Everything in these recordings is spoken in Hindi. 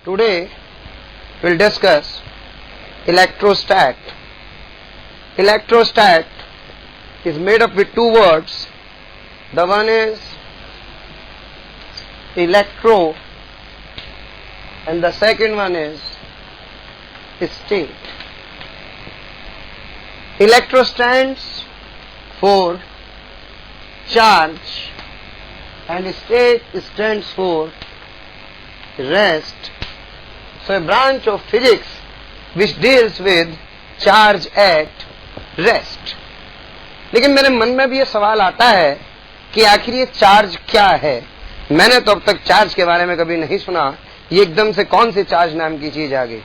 Today we'll discuss electrostat. Electrostat is made up with two words. The one is electro and the second one is state. Electro stands for charge and state stands for rest. So a branch of physics which deals with charge at rest. लेकिन मेरे मन में भी ये सवाल आता है कि आखिर ये चार्ज क्या है। मैंने तो अब तक चार्ज के बारे में कभी नहीं सुना, ये एकदम से कौन सी चार्ज नाम की चीज आ गई।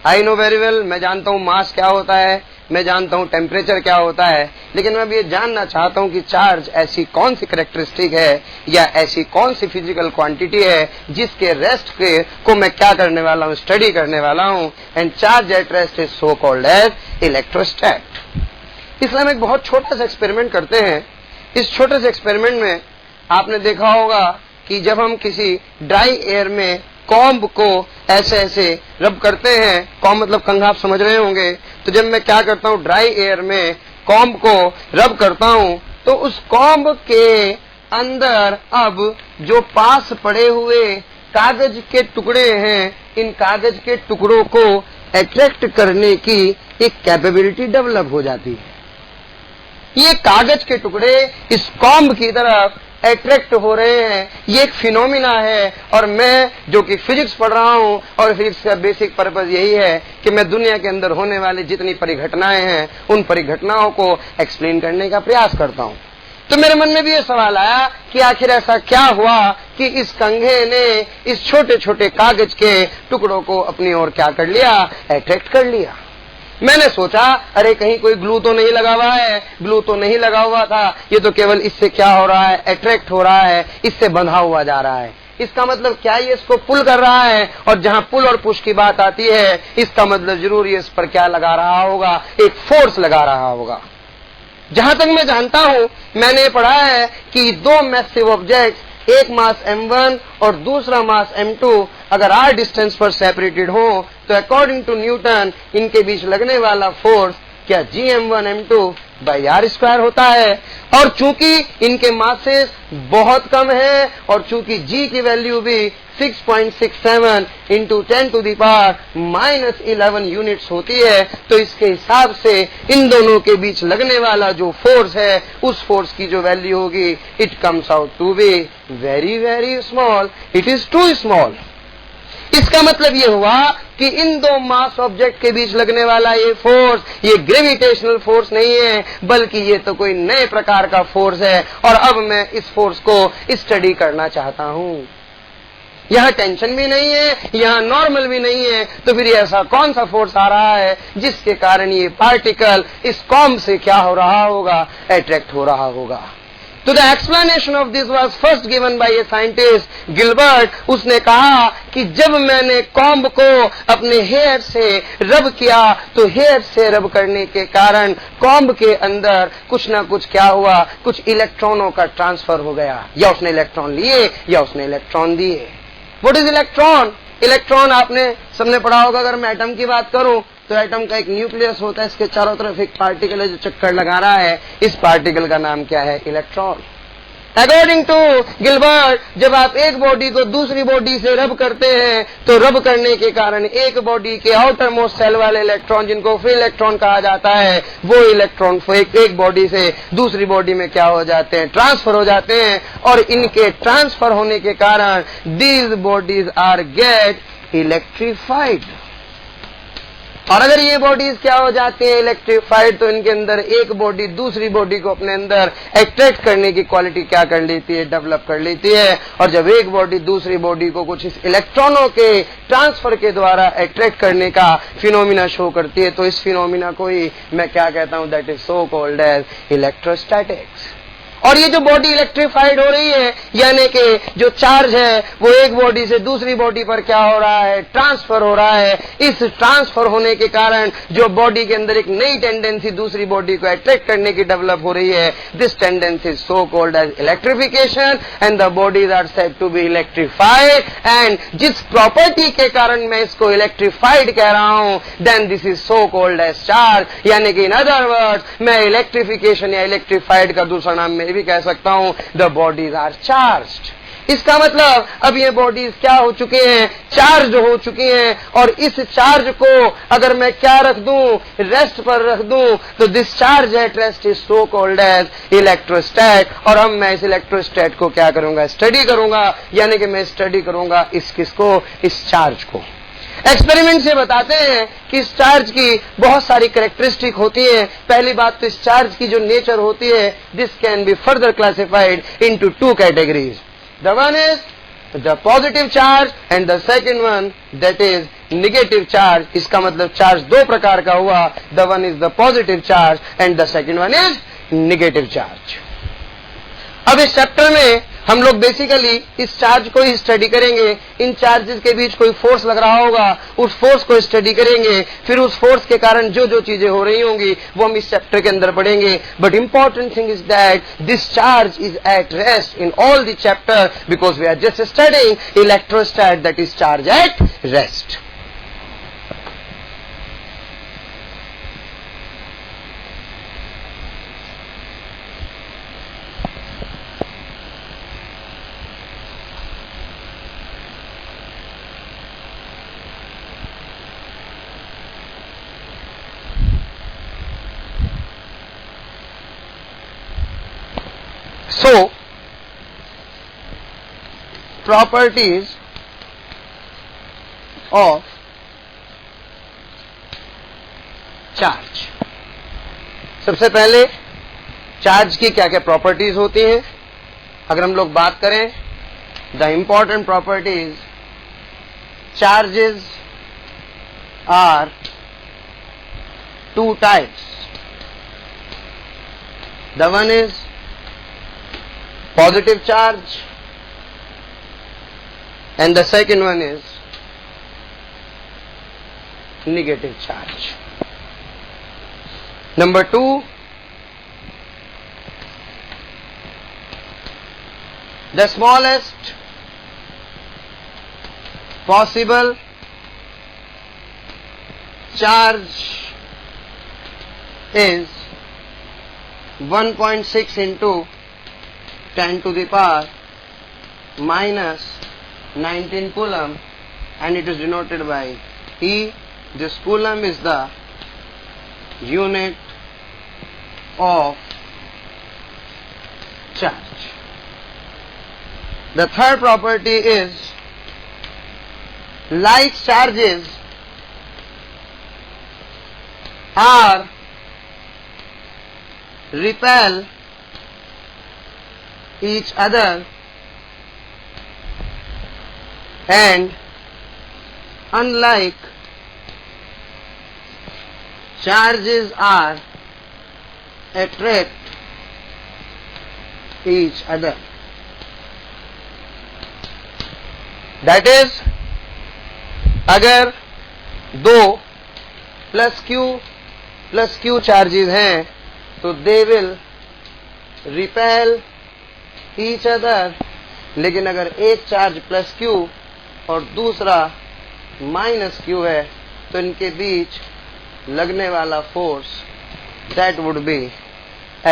आई नो वेरी वेल, मैं जानता हूँ मास क्या होता है, मैं जानता हूँ टेम्परेचर क्या होता है, लेकिन मैं अब ये जानना चाहता हूँ कि चार्ज ऐसी कौन सी कैरेक्टरिस्टिक है या ऐसी कौन सी फिजिकल क्वांटिटी है जिसके रेस्ट के को मैं क्या करने वाला हूँ, स्टडी करने वाला हूँ। And charge at rest is so called as electrostatics. इसलिए हम एक बहुत छोटा सा एक्सपेरिमेंट करते हैं। इस छोटे से एक्सपेरिमेंट में आपने देखा होगा कि जब हम किसी ड्राई एयर में कॉम्ब को ऐसे ऐसे रब करते हैं, कॉम्ब मतलब कंघा, आप समझ रहे होंगे। तो जब मैं क्या करता हूँ, ड्राई एयर में कॉम्ब को रब करता हूँ, तो उस कॉम्ब के अंदर अब जो पास पड़े हुए कागज के टुकड़े हैं, इन कागज के टुकड़ों को अट्रैक्ट करने की एक कैपेबिलिटी डेवलप हो जाती है। ये कागज के टुकड़े इस कॉम्ब की तरफ अट्रैक्ट हो रहे हैं, ये एक फिनोमिना है। और मैं जो कि फिजिक्स पढ़ रहा हूं, और फिजिक्स का बेसिक पर्पस यही है कि मैं दुनिया के अंदर होने वाली जितनी परिघटनाएं हैं उन परिघटनाओं को एक्सप्लेन करने का प्रयास करता हूं। तो मेरे मन में भी ये सवाल आया कि आखिर ऐसा क्या हुआ कि इस कंघे ने इस छोटे छोटे कागज के टुकड़ों को अपनी ओर क्या कर लिया, अट्रैक्ट कर लिया। मैंने सोचा अरे कहीं कोई ग्लू तो नहीं लगा हुआ है, ग्लू तो नहीं लगा हुआ था, ये तो केवल इससे क्या हो रहा है, अट्रैक्ट हो रहा है, इससे बंधा हुआ जा रहा है। इसका मतलब क्या ये इसको पुल कर रहा है, और जहां पुल और पुश की बात आती है इसका मतलब जरूर ये इस पर क्या लगा रहा होगा, एक फोर्स लगा रहा होगा। जहां तक मैं जानता हूं, मैंने पढ़ा है कि दो मैसिव ऑब्जेक्ट्स, एक मास m1 और दूसरा मास m2, अगर r डिस्टेंस पर सेपरेटेड हो तो अकॉर्डिंग टू न्यूटन इनके बीच लगने वाला फोर्स क्या gm1 m2 by r square होता है। और चूंकि इनके मासेस बहुत कम है और चूंकि g की वैल्यू भी 6.67 into 10 to the power -11 units होती है, तो इसके हिसाब से इन दोनों के बीच लगने वाला जो फोर्स है उस फोर्स की जो वैल्यू होगी, it comes out to be very very small, it is too small. इसका मतलब ये हुआ कि इन दो मास ऑब्जेक्ट के बीच लगने वाला ये फोर्स, ये ग्रेविटेशनल फोर्स नहीं है, बल्कि ये तो कोई नए प्रकार का फोर्स है। और अब मैं इस फोर्स को स्टडी करना चाहता हूं। यहाँ टेंशन भी नहीं है, यहाँ नॉर्मल भी नहीं है, तो फिर ऐसा कौन सा फोर्स आ रहा है जिसके कारण ये पार्टिकल इस कॉम्ब से क्या हो रहा होगा, अट्रैक्ट हो रहा होगा। तो the explanation of this was first given by a scientist Gilbert. उसने कहा कि जब मैंने कॉम्ब को अपने हेयर से रब किया तो हेयर से रब करने के कारण कॉम्ब के अंदर कुछ ना कुछ क्या हुआ, कुछ इलेक्ट्रॉनों का ट्रांसफर हो गया। या उसने इलेक्ट्रॉन लिए या उसने इलेक्ट्रॉन दिए। What is electron? इलेक्ट्रॉन आपने सबने पढ़ा होगा। अगर मैं एटम की बात करूं तो एटम का एक न्यूक्लियस होता है, इसके चारों तरफ एक पार्टिकल है जो चक्कर लगा रहा है, इस पार्टिकल का नाम क्या है, इलेक्ट्रॉन। अकॉर्डिंग टू गिलबर्ट, जब आप एक बॉडी को दूसरी बॉडी से रब करते हैं तो रब करने के कारण एक बॉडी के आउटर मोस्ट सेल वाले इलेक्ट्रॉन, जिनको फ्री इलेक्ट्रॉन कहा जाता है, वो इलेक्ट्रॉन एक बॉडी से दूसरी बॉडी में क्या हो जाते हैं, ट्रांसफर हो जाते हैं। और इनके ट्रांसफर होने के कारण these bodies are get electrified. और अगर ये बॉडीज क्या हो जाती है, इलेक्ट्रीफाइड, तो इनके अंदर एक बॉडी दूसरी बॉडी को अपने अंदर अट्रैक्ट करने की क्वालिटी क्या कर लेती है, डेवलप कर लेती है। और जब एक बॉडी दूसरी बॉडी को कुछ इस इलेक्ट्रॉनों के ट्रांसफर के द्वारा अट्रैक्ट करने का फिनोमिना शो करती है, तो इस फिनोमिना को ही मैं क्या कहता हूं, that is so called as electrostatics. और ये जो बॉडी इलेक्ट्रीफाइड हो रही है, यानी कि जो चार्ज है वो एक बॉडी से दूसरी बॉडी पर क्या हो रहा है, ट्रांसफर हो रहा है। इस ट्रांसफर होने के कारण जो बॉडी के अंदर एक नई टेंडेंसी दूसरी बॉडी को अट्रैक्ट करने की डेवलप हो रही है, this tendency is so called as electrification and the bodies are said to be electrified. And जिस प्रॉपर्टी के कारण मैं इसको इलेक्ट्रीफाइड कह रहा हूं, then this is so called as charge, यानी कि इन अदर वर्ड्स मैं इलेक्ट्रिफिकेशन या इलेक्ट्रीफाइड का दूसरा नाम मैं भी कह सकता हूं, द बॉडीज आर चार्ज्ड। इसका मतलब अब ये बॉडीज क्या हो चुके हैं, चार्ज हो चुकी हैं। और इस चार्ज को अगर मैं क्या रख दूं, रेस्ट पर रख दूं, तो this charge at rest is so called as electrostatics. और अब मैं इस इलेक्ट्रोस्टैट को क्या करूंगा, स्टडी करूंगा, यानी कि मैं स्टडी करूंगा किसको, इस चार्ज को। एक्सपेरिमेंट से बताते हैं कि इस चार्ज की बहुत सारी कैरेक्टरिस्टिक होती है। पहली बात तो इस चार्ज की जो नेचर होती है, this can be further classified into two categories. The one is the positive charge and the second one that is negative charge. इसका मतलब चार्ज दो प्रकार का हुआ, the one is the positive charge and the second one is negative charge. अब इस चैप्टर में हम लोग बेसिकली इस चार्ज को ही स्टडी करेंगे। इन चार्जेस के बीच कोई फोर्स लग रहा होगा, उस फोर्स को स्टडी करेंगे, फिर उस फोर्स के कारण जो जो चीजें हो रही होंगी वो हम इस चैप्टर के अंदर पढ़ेंगे। But important thing is that this charge is at rest in all the chapter because we are just studying electrostatics that is charge at rest. So, properties of charge। सबसे पहले चार्ज की क्या क्या प्रॉपर्टीज होती हैं, अगर हम लोग बात करें, the important properties, charges are two types. The one is positive charge and the second one is negative charge. Number two, the smallest possible charge is 1.6 into 10 to the power minus 19 coulomb and it is denoted by E. This coulomb is the unit of charge. The third property is like charges are repel each other and unlike charges are attract each other. That is, अगर दो प्लस क्यू चार्जेस हैं तो they will repel each other, लेकिन अगर एक चार्ज प्लस क्यू और दूसरा माइनस क्यू है तो इनके बीच लगने वाला force that would B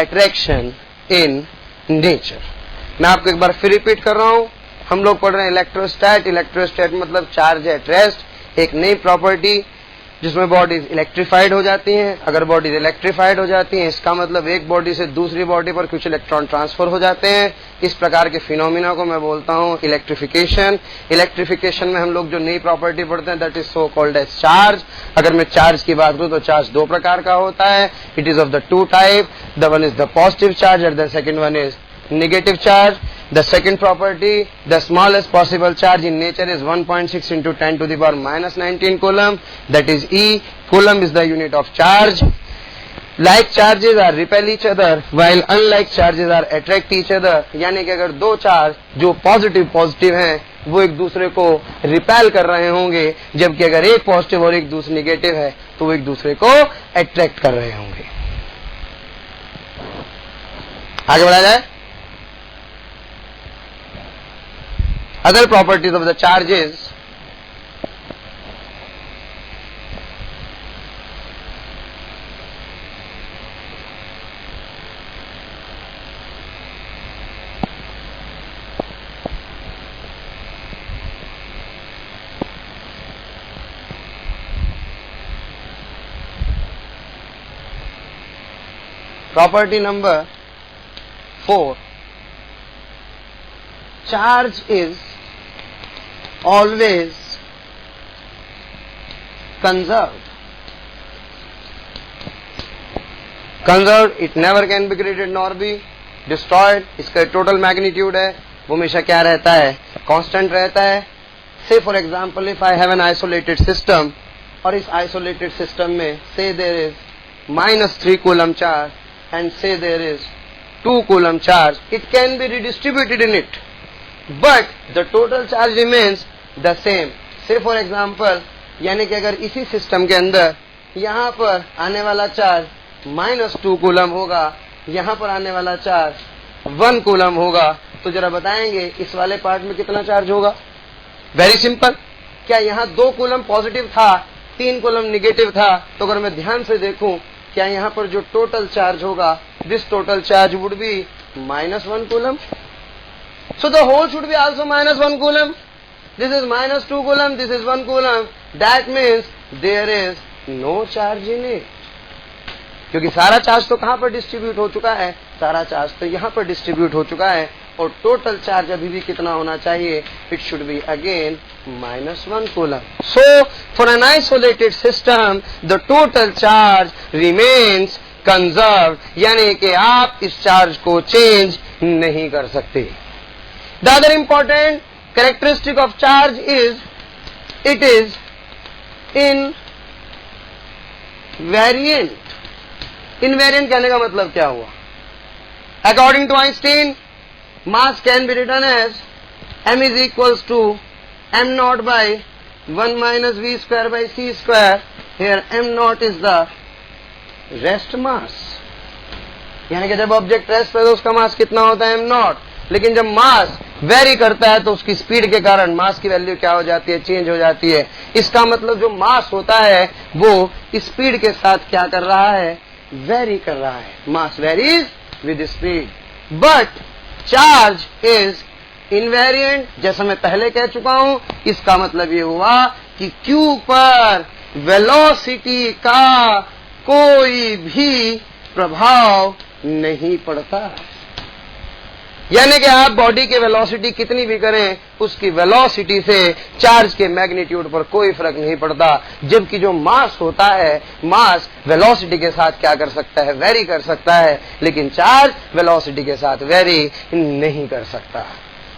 attraction in nature. मैं आपको एक बार फिर रिपीट कर रहा हूं, हम लोग पढ़ रहे हैं इलेक्ट्रोस्टैट। इलेक्ट्रोस्टैट मतलब चार्ज एट रेस्ट, एक नई प्रॉपर्टी जिसमें बॉडीज इलेक्ट्रीफाइड हो जाती हैं। अगर बॉडीज इलेक्ट्रीफाइड हो जाती हैं इसका मतलब एक बॉडी से दूसरी बॉडी पर कुछ इलेक्ट्रॉन ट्रांसफर हो जाते हैं। इस प्रकार के फिनोमिना को मैं बोलता हूं इलेक्ट्रिफिकेशन। इलेक्ट्रिफिकेशन में हम लोग जो नई प्रॉपर्टी पढ़ते हैं that is so called as charge. अगर मैं चार्ज की बात करूं तो चार्ज दो प्रकार का होता है, it is of the two type, the one is the positive charge and the second one is negative charge. The second property, the smallest possible charge in nature is 1.6 into 10 to the power minus 19 coulomb, that is E. Coulomb is the unit of charge. like charges are repel each other while unlike charges are attract each other, यानी कि अगर दो चार्ज जो पॉजिटिव हैं वो एक दूसरे को रिपेल कर रहे होंगे, जबकि अगर एक पॉजिटिव और एक दूसरी नेगेटिव है तो वो एक दूसरे को अट्रैक्ट कर रहे होंगे। आगे बढ़ा जाए। Other properties of the charges, property number 4, charge is always conserved. Conserved, it never can be created nor be destroyed. इसका टोटल मैग्नीट्यूड है वो हमेशा क्या रहता है, कांस्टेंट रहता है। Say for example if I have an isolated system, और इस आइसोलेटेड सिस्टम में say there is -3 coulomb charge and say there is 2 coulomb charge, it can be redistributed in it, but the total charge remains the same. Say for example, यानी कि अगर इसी सिस्टम के अंदर यहाँ पर आने वाला चार्ज -2 कूलम होगा, यहाँ पर आने वाला चार्ज 1 कूलम होगा, तो जरा बताएंगे इस वाले पार्ट में कितना चार्ज होगा? Very simple. क्या यहाँ 2 कूलम पॉजिटिव था, 3 कूलम निगेटिव था? तो अगर मैं ध्यान से देखूं, क्या यहाँ पर जो टोटल चार्ज होगा, this total charge would be -1 coulomb, so the whole should be also -1 coulomb. This is -2 coulomb, this is 1 coulomb, that means there is no charge in it, क्योंकि सारा चार्ज तो कहां पर डिस्ट्रीब्यूट हो चुका है, सारा चार्ज तो यहाँ पर डिस्ट्रीब्यूट हो चुका है, और टोटल चार्ज अभी भी कितना होना चाहिए, it should be again -1 coulomb. So for an isolated system the total charge remains conserved, यानी कि आप इस चार्ज को चेंज नहीं कर सकते। The other important characteristic of charge is it is invariant. Invariant कहने का मतलब क्या हुआ? According to Einstein, mass can be written as m is equals to m naught by 1 minus v square by c square. Here m naught is the rest mass, यानी कि जब ऑब्जेक्ट रेस्ट पे तो उसका मास कितना होता है, m naught। लेकिन जब मास वेरी करता है तो उसकी स्पीड के कारण मास की वैल्यू क्या हो जाती है, चेंज हो जाती है। इसका मतलब जो मास होता है वो स्पीड के साथ क्या कर रहा है, वेरी कर रहा है। Mass varies with speed, but charge is invariant. जैसा मैं पहले कह चुका हूं, इसका मतलब ये हुआ कि Q पर वेलोसिटी का कोई भी प्रभाव नहीं पड़ता, यानी कि आप बॉडी के वेलोसिटी कितनी भी करें, उसकी वेलोसिटी से चार्ज के मैग्नीट्यूड पर कोई फर्क नहीं पड़ता। जबकि जो मास होता है, मास वेलोसिटी के साथ क्या कर सकता है, वेरी कर सकता है, लेकिन चार्ज वेलोसिटी के साथ वेरी नहीं कर सकता।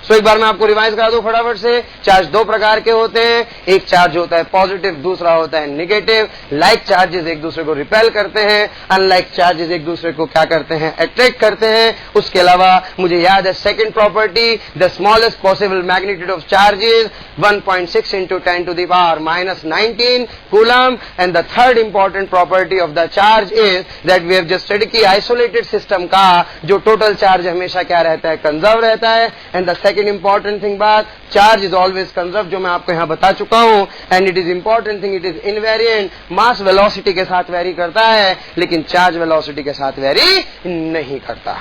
सो एक बार मैं आपको रिवाइज करा दूं फटाफट से। चार्ज दो प्रकार के होते हैं, एक चार्ज होता है पॉजिटिव, दूसरा होता है नेगेटिव। लाइक चार्जेस एक दूसरे को रिपेल करते हैं, अनलाइक चार्जेस एक दूसरे को क्या करते हैं, अट्रैक्ट करते हैं। उसके अलावा मुझे याद है second property, the smallest possible magnitude of charges 1.6 into 10 to the power -19 coulomb. And the third important property of the charge is that we have just study की आइसोलेटेड सिस्टम का जो टोटल चार्ज हमेशा क्या रहता है, कंजर्व रहता है। And the second important thing बात, चार्ज इज ऑलवेज कंजर्व, जो मैं आपको यहां बता चुका हूं। And it is important thing, it is invariant. Mass velocity के साथ वेरी करता है, लेकिन चार्ज वेलोसिटी के साथ वेरी नहीं करता।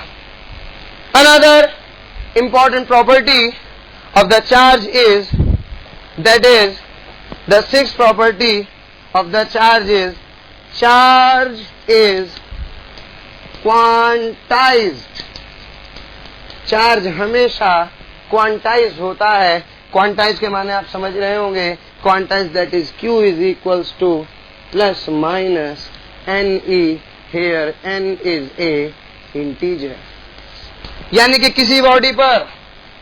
Another important property of the charge is that is the sixth property of the charge is quantized. Charge हमेशा क्वांटाइज होता है। क्वांटाइज के माने आप समझ रहे होंगे, quantize that is Q is equals two plus minus NE, here N is a integer. यानी कि किसी बॉडी पर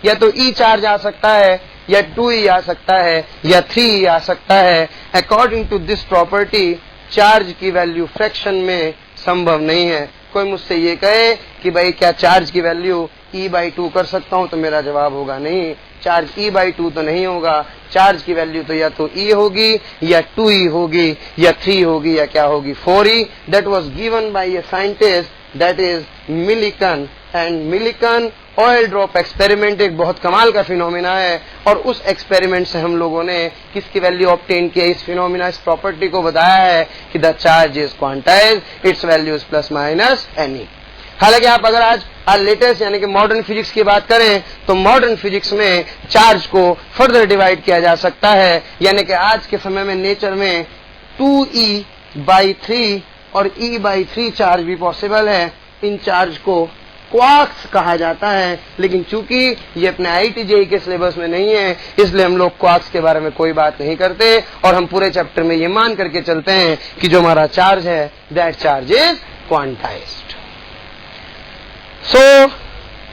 या तो E चार्ज आ सकता है, या 2E आ सकता है, या 3E आ सकता है। According to this property charge की वैल्यू फ्रैक्शन में संभव नहीं है। कोई मुझसे ये कहे कि भाई क्या चार्ज की वैल्यू E/2 कर सकता हूं, तो मेरा जवाब होगा नहीं, चार्ज E/2 तो नहीं होगा। चार्ज की वैल्यू तो या तो E होगी या 2E होगी या 3 होगी या क्या होगी 4E। That was given by a scientist that is Millikan. And Millikan oil drop experiment एक बहुत कमाल का फिनोमिना है, और उस एक्सपेरिमेंट से हम लोगों ने किसकी वैल्यू ऑब्टेन की है, इस फिनोमिना, इस प्रॉपर्टी को बताया है कि the charge is quantize, it's value is plus minus any. हालांकि आप अगर आज लेटेस्ट यानी कि मॉडर्न फिजिक्स की बात करें तो मॉडर्न फिजिक्स में चार्ज को फर्दर डिवाइड किया जा सकता है, यानी कि आज के समय में नेचर में 2E/3 और E/3 चार्ज भी पॉसिबल है। इन चार्ज को क्वार्क्स कहा जाता है, लेकिन चूंकि ये अपने IIT-JEE के सिलेबस में नहीं है, इसलिए हम लोग क्वार्क्स के बारे में कोई बात नहीं करते, और हम पूरे चैप्टर में ये मान करके चलते हैं कि जो हमारा चार्ज है that charge is quantized. So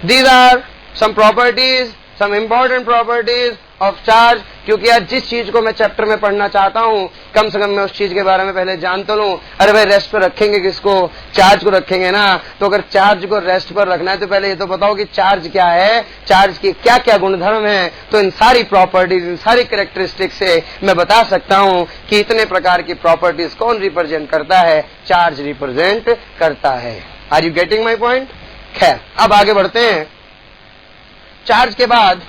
these are some properties, some important properties of charge। क्योंकि आज जिस चीज को मैं चैप्टर में पढ़ना चाहता हूँ, कम से कम मैं उस चीज के बारे में पहले जान तो लूं। अरे भाई रेस्ट पर रखेंगे किसको, चार्ज को रखेंगे ना, तो अगर चार्ज को रेस्ट पर रखना है तो पहले ये तो बताओ कि चार्ज क्या है, चार्ज के क्या क्या गुणधर्म है। तो इन सारी प्रॉपर्टीज, इन सारी कैरेक्टरिस्टिक से मैं बता सकता हूँ कि इतने प्रकार की प्रॉपर्टीज कौन रिप्रेजेंट करता है, चार्ज रिप्रेजेंट करता है। Are you getting my point? खैर, अब आगे बढ़ते हैं। चार्ज के बाद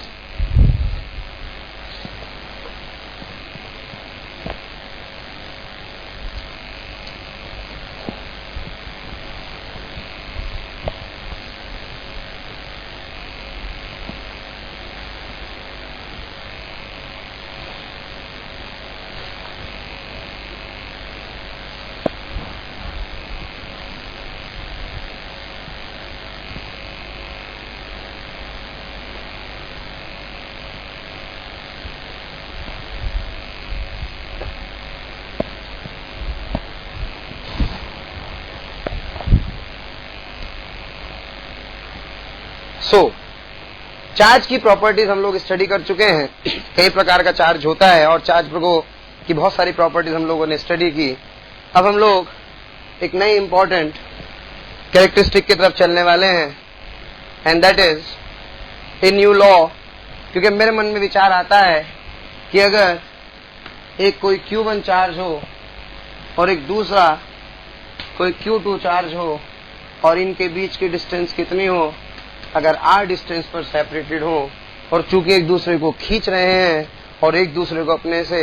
चार्ज की प्रॉपर्टीज हम लोग स्टडी कर चुके हैं। कई प्रकार का चार्ज होता है और चार्ज की बहुत सारी प्रॉपर्टीज हम लोगों ने स्टडी की। अब हम लोग एक नई इंपॉर्टेंट कैरेक्टरिस्टिक की तरफ चलने वाले हैं, and that is a new law. क्योंकि मेरे मन में विचार आता है कि अगर एक कोई Q1 चार्ज हो और एक दूसरा कोई Q2 चार्ज हो और इनके बीच की डिस्टेंस कितनी हो, अगर r डिस्टेंस पर सेपरेटेड हो, और चूंकि एक दूसरे को खींच रहे हैं और एक दूसरे को अपने से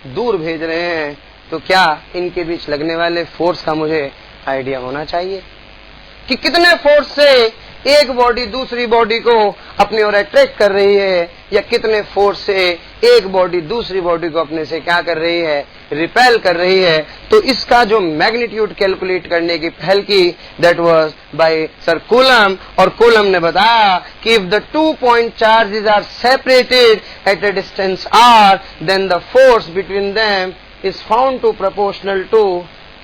दूर भेज रहे हैं, तो क्या इनके बीच लगने वाले फोर्स का मुझे आइडिया होना चाहिए कि कितने फोर्स से एक बॉडी दूसरी बॉडी को अपनी ओर अट्रैक्ट कर रही है, या कितने फोर्स से एक बॉडी दूसरी बॉडी को अपने से क्या कर रही है, रिपेल कर रही है। तो इसका जो मैग्नीट्यूड कैलकुलेट करने की पहल की, that was by sir Coulomb. और कूलम ने बताया कि if the 2 point charges are separated at a distance r, then the force between them is found to proportional to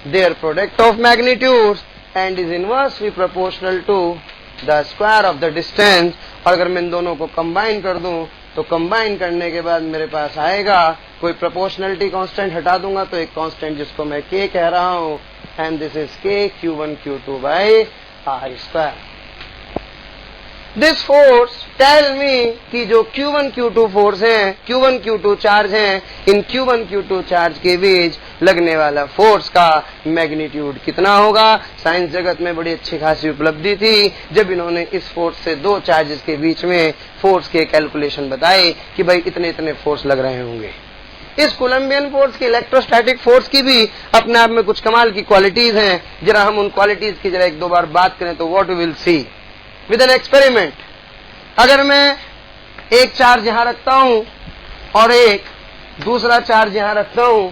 their product of magnitudes and is inversely proportional to the square of the distance. और अगर मैं इन दोनों को कंबाइन कर दूं तो कंबाइन करने के बाद मेरे पास आएगा कोई प्रोपोर्शनलिटी कांस्टेंट, हटा दूंगा तो एक कांस्टेंट जिसको मैं k कह रहा हूं, and this is k Q1 Q2 by r square. This force tell me कि जो Q1 Q2 फोर्स है, Q1 Q2 चार्ज हैं, इन Q1 Q2 चार्ज के बीच लगने वाला फोर्स का मैग्नीट्यूड कितना होगा। साइंस जगत में बड़ी अच्छी खासी उपलब्धि थी जब इन्होंने इस फोर्स से दो चार्जेस के बीच में फोर्स के कैलकुलेशन बताए कि भाई इतने इतने फोर्स लग रहे होंगे। इस कोलंबियन फोर्स की, इलेक्ट्रोस्टैटिक फोर्स की भी अपने आप में कुछ कमाल की क्वालिटीज हैं। जरा हम उन क्वालिटीज की जरा एक दो बार बात करें तो what we will see with an experiment. अगर मैं एक चार्ज यहां रखता हूं और एक दूसरा चार्ज यहां रखता हूं,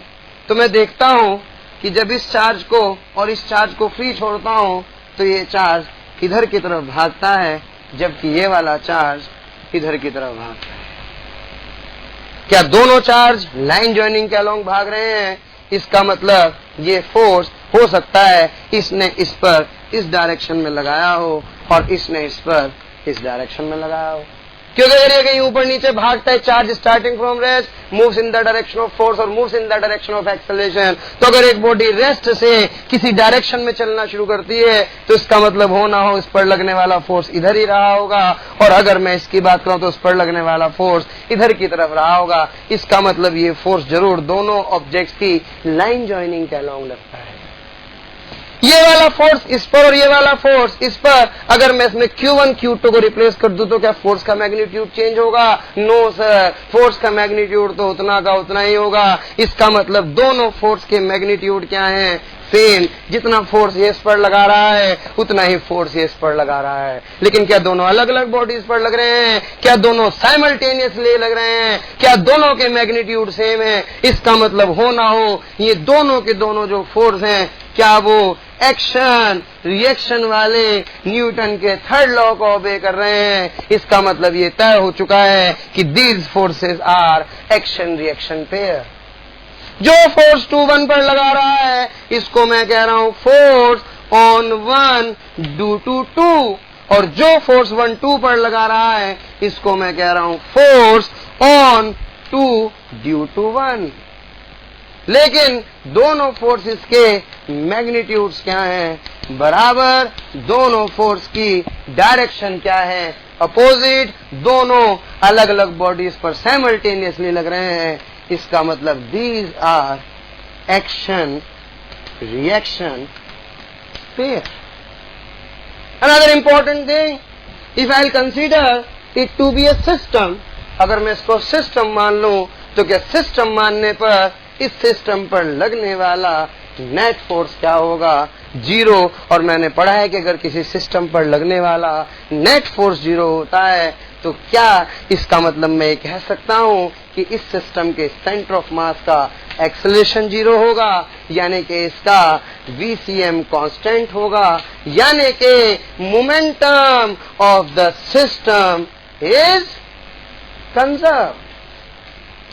तो मैं देखता हूं कि जब इस चार्ज को और इस चार्ज को फ्री छोड़ता हूं तो ये चार्ज इधर की तरफ भागता है, जबकि ये वाला चार्ज इधर की तरफ भागता है। क्या दोनों चार्ज लाइन ज्वाइनिंग के अलोंग भाग रहे हैं? इसका मतलब ये फोर्स हो सकता है इसने इस पर इस डायरेक्शन में लगाया हो और इसने इस पर इस डायरेक्शन में लगाया हो। क्योंकि अगर ये कहीं ऊपर नीचे भागता है, charge starting from rest moves in the direction of force और moves in the direction of acceleration, तो अगर एक बॉडी रेस्ट से किसी डायरेक्शन में चलना शुरू करती है तो इसका मतलब हो ना हो इस पर लगने वाला फोर्स इधर ही रहा होगा, और अगर मैं इसकी बात करूं तो उस पर लगने वाला फोर्स इधर की तरफ रहा होगा। इसका मतलब ये फोर्स जरूर दोनों ऑब्जेक्ट्स की लाइन ज्वाइनिंग के अलोंग लगता है। ये वाला फोर्स इस पर और ये वाला फोर्स इस पर, अगर मैं इसमें Q1 Q2 को रिप्लेस कर दूं तो क्या फोर्स का मैग्नीट्यूड चेंज होगा? नो सर, फोर्स का मैग्नीट्यूड तो उतना का उतना ही होगा। इसका मतलब दोनों फोर्स के मैग्नीट्यूड क्या है? सेम। जितना फोर्स ये इस पर लगा रहा है उतना ही फोर्स ये इस पर लगा रहा है। लेकिन क्या दोनों अलग अलग बॉडीज पर लग रहे हैं? क्या दोनों साइमल्टेनियसली लग रहे हैं? क्या दोनों के मैग्नीट्यूड सेम है? इसका मतलब हो ना हो ये दोनों के दोनों जो फोर्स हैं क्या वो एक्शन रिएक्शन वाले न्यूटन के थर्ड लॉ को ओबे कर रहे हैं। इसका मतलब ये तय हो चुका है कि these forces are action reaction pair. जो फोर्स 2 1 पर लगा रहा है इसको मैं कह रहा हूं फोर्स ऑन 1 ड्यू टू 2, और जो फोर्स 1 2 पर लगा रहा है इसको मैं कह रहा हूं फोर्स ऑन 2 ड्यू टू 1। लेकिन दोनों फोर्सेस के मैग्नीट्यूड्स क्या हैं? बराबर। दोनों फोर्स की डायरेक्शन क्या है? अपोजिट। दोनों अलग अलग बॉडीज पर साइमल्टेनियसली लग रहे हैं। इसका मतलब these are action reaction pair. Another important thing, if I consider it to be a system, अगर मैं इसको सिस्टम मान लूं तो क्या सिस्टम मानने पर इस सिस्टम पर लगने वाला नेट फोर्स क्या होगा? 0। और मैंने पढ़ा है कि अगर किसी सिस्टम पर लगने वाला नेट फोर्स 0 होता है तो क्या इसका मतलब मैं कह सकता हूं कि इस सिस्टम के सेंटर ऑफ मास का एक्सेलरेशन 0 होगा, यानी कि इसका VCM कांस्टेंट होगा, यानी कि momentum of the system is conserve,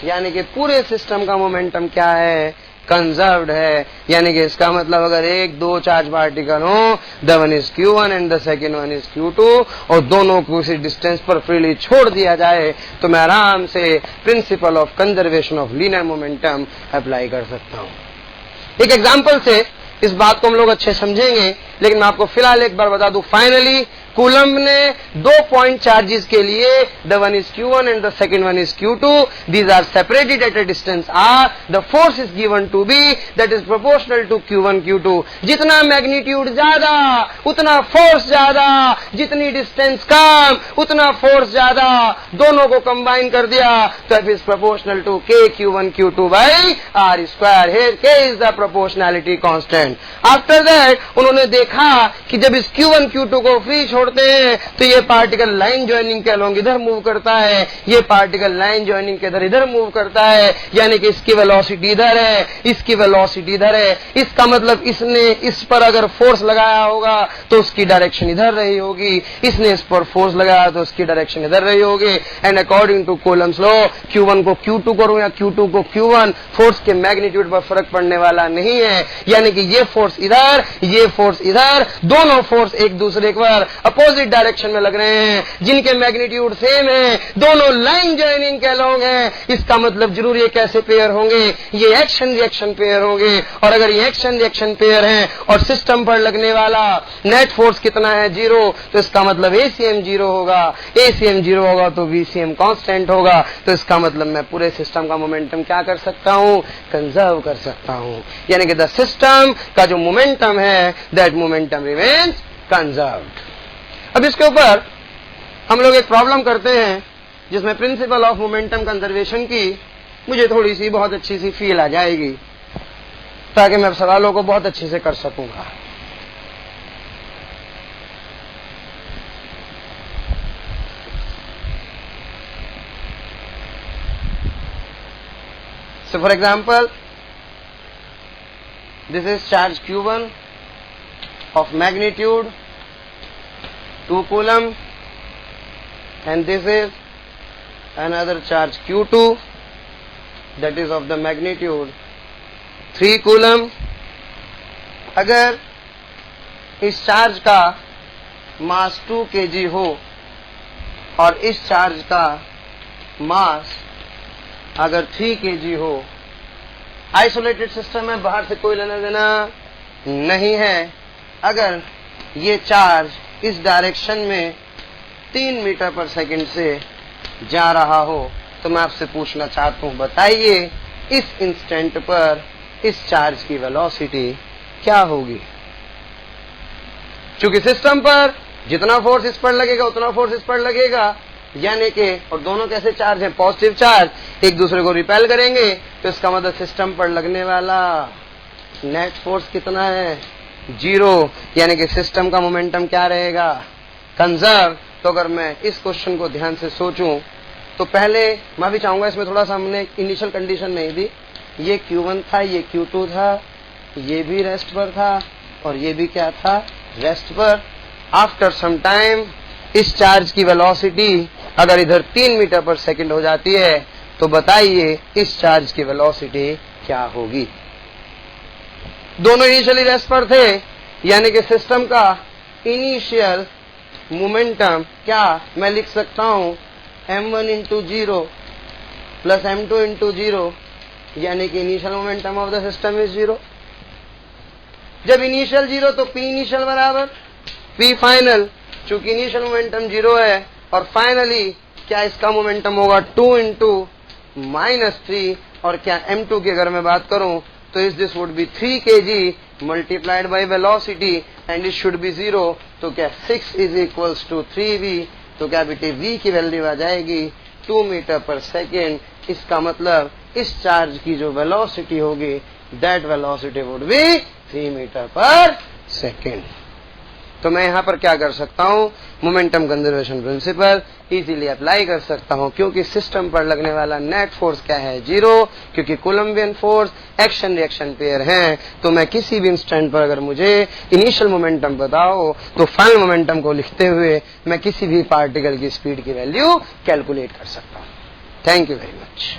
यानी कि पूरे सिस्टम का मोमेंटम क्या है? कंजर्व्ड है। यानी कि इसका मतलब अगर 1 2 चार्ज पार्टिकल हो, the one is Q1 and the second one is Q2, और दोनों को उसी डिस्टेंस पर फ्रीली छोड़ दिया जाए तो मैं आराम से principle of conservation of linear momentum apply कर सकता हूं। एक एग्जांपल से इस बात को हम लोग अच्छे समझेंगे, लेकिन मैं आपको फिलहाल एक बार बता दूं। फाइनली कूलम्ब ने 2 पॉइंट चार्जेस के लिए, the one is Q1 and the second one is Q2, these are separated at a distance R, the force is given to be that is proportional to Q1 Q2। जितना मैग्नीट्यूड ज्यादा उतना फोर्स ज्यादा, जितनी डिस्टेंस कम उतना फोर्स ज्यादा, दोनों को कंबाइन कर दिया तो it is proportional to K Q1 Q2 by R square. Here K is the proportionality constant. After that उन्होंने देखा कि जब इस Q1 Q2 को फ्री छोड़ते हैं तो ये पार्टिकल लाइन ज्वाइनिंग के अलोंग इधर मूव करता है, ये पार्टिकल लाइन ज्वाइनिंग के इधर मूव करता है, यानी कि इसकी वेलोसिटी इधर है, इसकी वेलोसिटी इधर है। इसका मतलब इसने इस पर अगर फोर्स लगाया होगा तो उसकी डायरेक्शन इधर रही होगी, इसने इस पर फोर्स लगाया तो उसकी डायरेक्शन इधर रही होगी। And according to Coulomb's law, Q1 को Q2 करूं या Q2 को Q1, फोर्स के मैग्नीट्यूड पर फर्क पड़ने वाला नहीं है। यानी कि ये फोर्स इधर, ये फोर्स इधर, दोनों फोर्स एक दूसरे पर अपोजिट डायरेक्शन में लग रहे हैं, जिनके मैग्नीट्यूड सेम है, दोनों लाइन ज्वाइनिंग के अलोंग हैं। इसका मतलब जरूर ये कैसे पेयर होंगे? ये एक्शन रिएक्शन पेयर होंगे। और अगर ये एक्शन रिएक्शन पेयर हैं और सिस्टम पर लगने वाला नेट फोर्स कितना है? 0, तो इसका मतलब ACM 0 होगा। ACM 0 होगा तो VCM कांस्टेंट होगा। तो इसका मतलब मैं पूरे सिस्टम का मोमेंटम क्या कर सकता हूं? कंजर्व कर सकता हूं। यानी कि द सिस्टम का जो मोमेंटम है दैट मोमेंटम रिमेन्स कंजर्व्ड। अब इसके ऊपर हम लोग एक प्रॉब्लम करते हैं जिसमें प्रिंसिपल ऑफ मोमेंटम कंजर्वेशन की मुझे थोड़ी सी बहुत अच्छी सी फील आ जाएगी, ताकि मैं सवालों को बहुत अच्छे से कर सकूंगा। So for example, this is charge Q1 of magnitude 2 coulomb, and this is another charge Q2 that is of the magnitude 3 coulomb. अगर इस चार्ज का मास 2 kg हो और इस चार्ज का मास अगर 3 kg हो, आइसोलेटेड सिस्टम है, बाहर से कोई लेना देना नहीं है। अगर ये चार्ज इस डायरेक्शन में 3 मीटर पर सेकंड से जा रहा हो तो मैं आपसे पूछना चाहता हूं, बताइए इस इंस्टेंट पर इस चार्ज की वेलोसिटी क्या होगी। क्योंकि सिस्टम पर जितना फोर्स इस पर लगेगा उतना फोर्स इस पर लगेगा, यानी कि और दोनों कैसे चार्ज हैं, पॉजिटिव चार्ज, एक दूसरे को रिपेल करेंगे, तो इसका मतलब सिस्टम पर लगने वाला नेट फोर्स कितना है, 0, यानी कि सिस्टम का मोमेंटम क्या रहेगा, कंजर्व। तो अगर मैं इस क्वेश्चन को ध्यान से सोचूं तो पहले मैं भी चाहूंगा, इसमें थोड़ा सा हमने इनिशियल कंडीशन नहीं दी, ये Q1 था, ये Q2 था, ये भी रेस्ट पर था और ये भी क्या था, रेस्ट पर। आफ्टर सम टाइम इस चार्ज की वेलोसिटी अगर इधर 3 मीटर पर सेकंड हो जाती है तो बताइए इस चार्ज की वेलोसिटी क्या होगी। दोनों इनिशियली रेस्ट पर थे, यानी कि सिस्टम का इनिशियल मोमेंटम क्या मैं लिख सकता हूं, m1 into 0 plus m2 into 0, यानी कि initial momentum of the system is 0। जब इनिशियल 0 तो p इनिशियल बराबर p फाइनल, चूंकि इनिशियल मोमेंटम 0 है और फाइनली क्या इसका मोमेंटम होगा 2 इंटू -3, और क्या m2 की अगर मैं बात करूं तो इस this would be 3 kg multiplied by velocity and it should be 0, तो क्या 6 इज इक्वल्स टू 3v, तो क्या बेटे v की वैल्यू आ जाएगी 2 मीटर पर सेकेंड। इसका मतलब इस चार्ज की जो वेलोसिटी होगी that velocity would be 3 metre per second. तो मैं यहां पर क्या कर सकता हूं, momentum conservation principle easily apply कर सकता हूं, क्योंकि सिस्टम पर लगने वाला नेट फोर्स क्या है, 0, क्योंकि Columbian force action reaction pair हैं। तो मैं किसी भी इंस्टेंट पर अगर मुझे इनिशियल मोमेंटम बताओ तो फाइनल मोमेंटम को लिखते हुए मैं किसी भी पार्टिकल की स्पीड की वैल्यू कैलकुलेट कर सकता हूं। Thank you very much.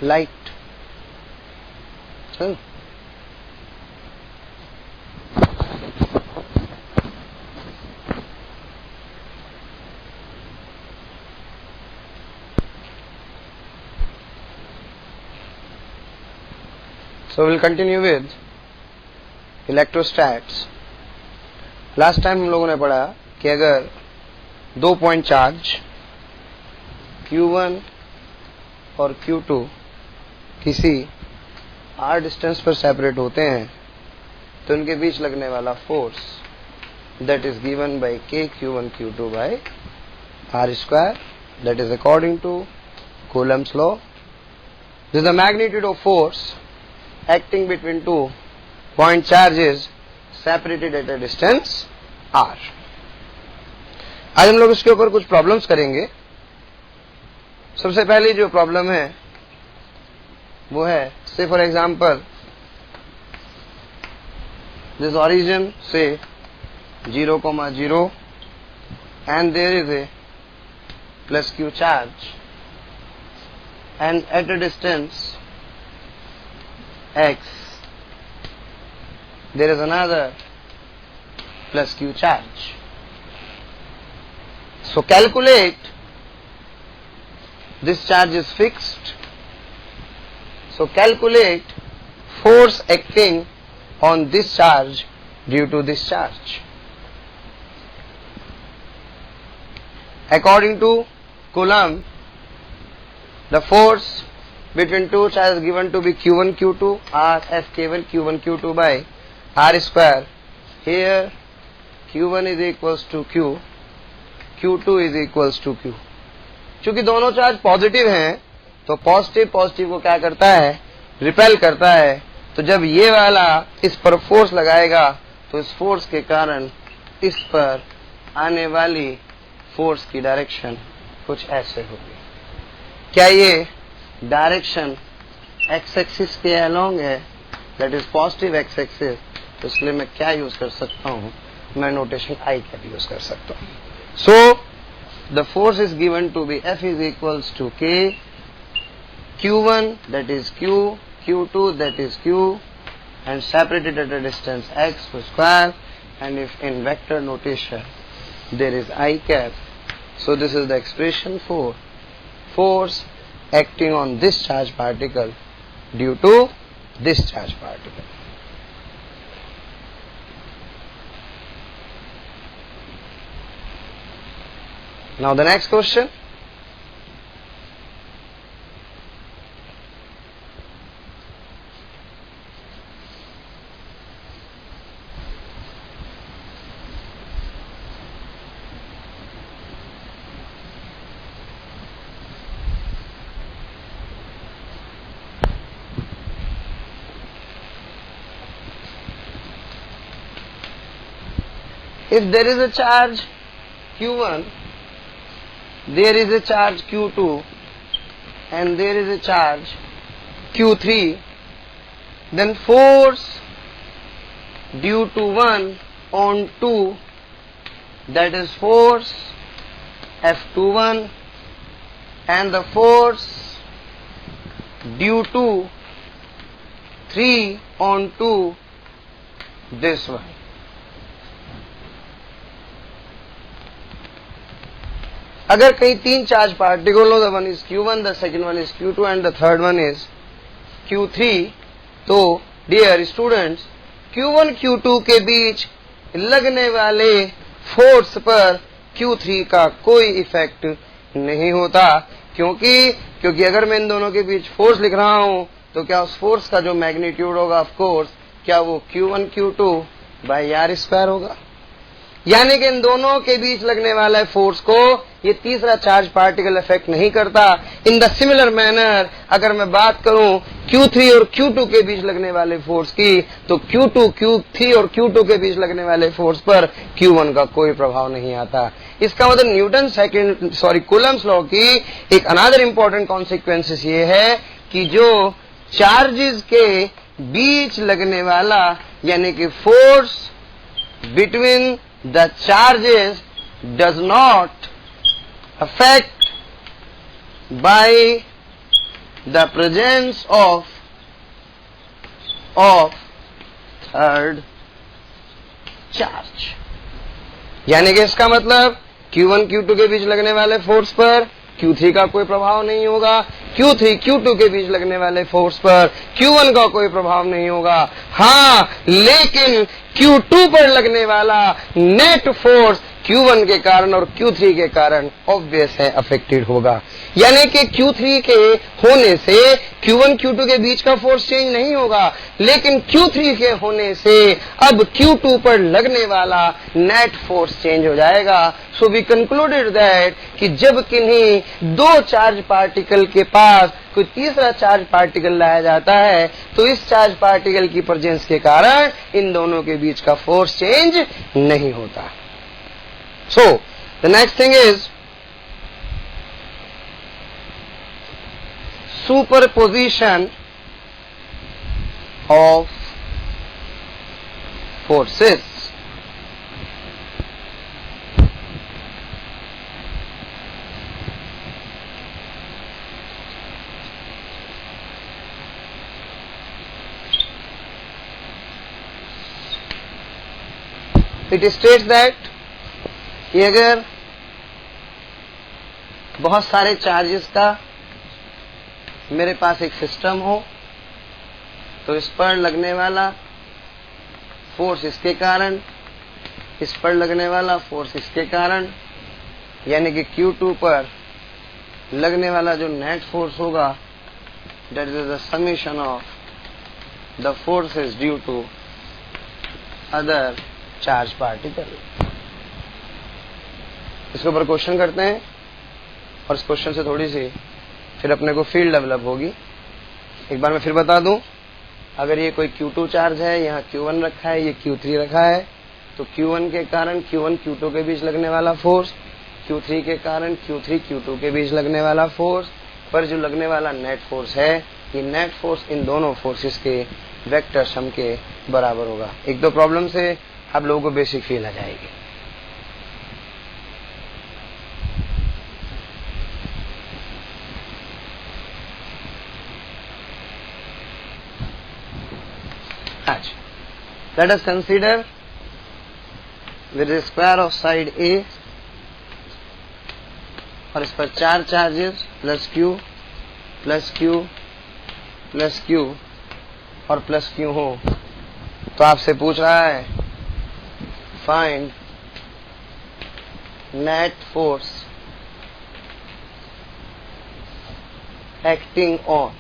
Light, so we'll continue with electrostats। Last time हम लोगों ने पढ़ा कि अगर 2 पॉइंट चार्ज Q1 और Q2 किसी r डिस्टेंस पर सेपरेट होते हैं तो उनके बीच लगने वाला force that is given by k Q1 Q2 by r square, that is according to Coulomb's law. This is the magnitude of force acting between 2 point charges separated at a distance r। आज हम लोग इसके ऊपर कुछ प्रॉब्लम्स करेंगे। सबसे पहली जो प्रॉब्लम है वो है, say for example this origin से 0,0 and there is a plus q charge and at a distance x there is another plus q charge. So calculate, this charge is fixed, so calculate force acting on this charge due to this charge. According to Coulomb, the force between two charges given to be Q1 Q2 are F केवल Q1 Q2 by R square. Here Q1 is equals to Q, Q2 is equals to Q. चूंकि दोनों चार्ज पॉजिटिव हैं तो पॉजिटिव पॉजिटिव को क्या करता है, रिपेल करता है। तो जब ये वाला इस पर फोर्स लगाएगा तो इस फोर्स के कारण इस पर आने वाली फोर्स की डायरेक्शन कुछ ऐसे होगी। क्या ये डायरेक्शन एक्स एक्सिस के अलोंग है, that is positive x axis, तो इसलिए मैं क्या यूज कर सकता हूं, मैं नोटेशन आई कैप यूज कर सकता हूं. So the force is given to be F is equals to K, Q1 that is Q, Q2 that is Q, and separated at a distance x square, and if in vector notation there is I cap, so this is the expression for force acting on this charge particle due to this charge particle. Now the next question. If there is a charge Q1, there is a charge Q2, and there is a charge Q3, then force due to 1 on 2, that is force F21, and the force due to 3 on 2, this one. अगर कहीं तीन चार्ज पार्टिकल हो, the one is Q1, the second one is Q2 and the third one is Q3, तो डियर स्टूडेंट्स Q1 Q2 के बीच लगने वाले फोर्स पर Q3 का कोई इफेक्ट नहीं होता. क्योंकि अगर मैं इन दोनों के बीच फोर्स लिख रहा हूं तो क्या उस फोर्स का जो मैग्नीट्यूड होगा, ऑफ कोर्स क्या वो Q1 Q2 by R square होगा. यानी कि इन दोनों के बीच लगने वाला फोर्स को ये तीसरा चार्ज पार्टिकल इफेक्ट नहीं करता. इन द सिमिलर मैनर अगर मैं बात करूं Q3 और Q2 के बीच लगने वाले फोर्स की, तो Q3 और Q2 के बीच लगने वाले फोर्स पर Q1 का कोई प्रभाव नहीं आता. इसका मतलब न्यूटन कूलम्स लॉ की एक अनदर इंपॉर्टेंट कॉन्सिक्वेंसेस ये है कि जो चार्जेस के बीच लगने वाला यानी कि force between the charges does not affect by the presence of third charge. यानी कि इसका मतलब Q1 Q2 के बीच लगने वाले फोर्स पर Q3 का कोई प्रभाव नहीं होगा, Q3 Q2 के बीच लगने वाले फोर्स पर Q1 का कोई प्रभाव नहीं होगा. हाँ, लेकिन Q2 पर लगने वाला नेट फोर्स Q1 के कारण और Q3 के कारण ऑब्वियस है अफेक्टेड होगा. यानी कि Q3 के होने से Q1 Q2 के बीच का फोर्स चेंज नहीं होगा, लेकिन Q3 के होने से अब Q2 पर लगने वाला नेट फोर्स चेंज हो जाएगा. सो वी कंक्लूडेड दैट कि जब किन्हीं दो चार्ज पार्टिकल के पास कोई तीसरा चार्ज पार्टिकल लाया जाता है तो इस चार्ज पार्टिकल की प्रेजेंस के कारण इन दोनों के बीच का फोर्स चेंज नहीं होता. So the next thing is superposition of forces. It states that कि अगर बहुत सारे चार्जेस का मेरे पास एक सिस्टम हो तो इस पर लगने वाला फोर्स इसके कारण, इस पर लगने वाला फोर्स इसके कारण, यानी कि Q2 पर लगने वाला जो नेट फोर्स होगा that is the summation of the forces due to other charge particle. इसके ऊपर क्वेश्चन करते हैं और इस क्वेश्चन से थोड़ी सी फिर अपने को फील्ड डेवलप होगी. एक बार मैं फिर बता दूं, अगर ये कोई Q2 चार्ज है, यहाँ Q1 रखा है, ये Q3 रखा है, तो Q1 के कारण Q1 Q2 के बीच लगने वाला फोर्स, Q3 के कारण Q3 Q2 के बीच लगने वाला फोर्स, पर जो लगने वाला नेट फोर्स है, ये नेट फोर्स इन दोनों फोर्सेस के वेक्टर सम के बराबर होगा। एक दो प्रॉब्लम से आप लोगों को बेसिक फील आ जाएगी। आज let us consider with the square of side A और इस पर 4 charges plus Q plus Q plus Q और प्लस Q हो, तो आपसे पूछ रहा है find net force acting on.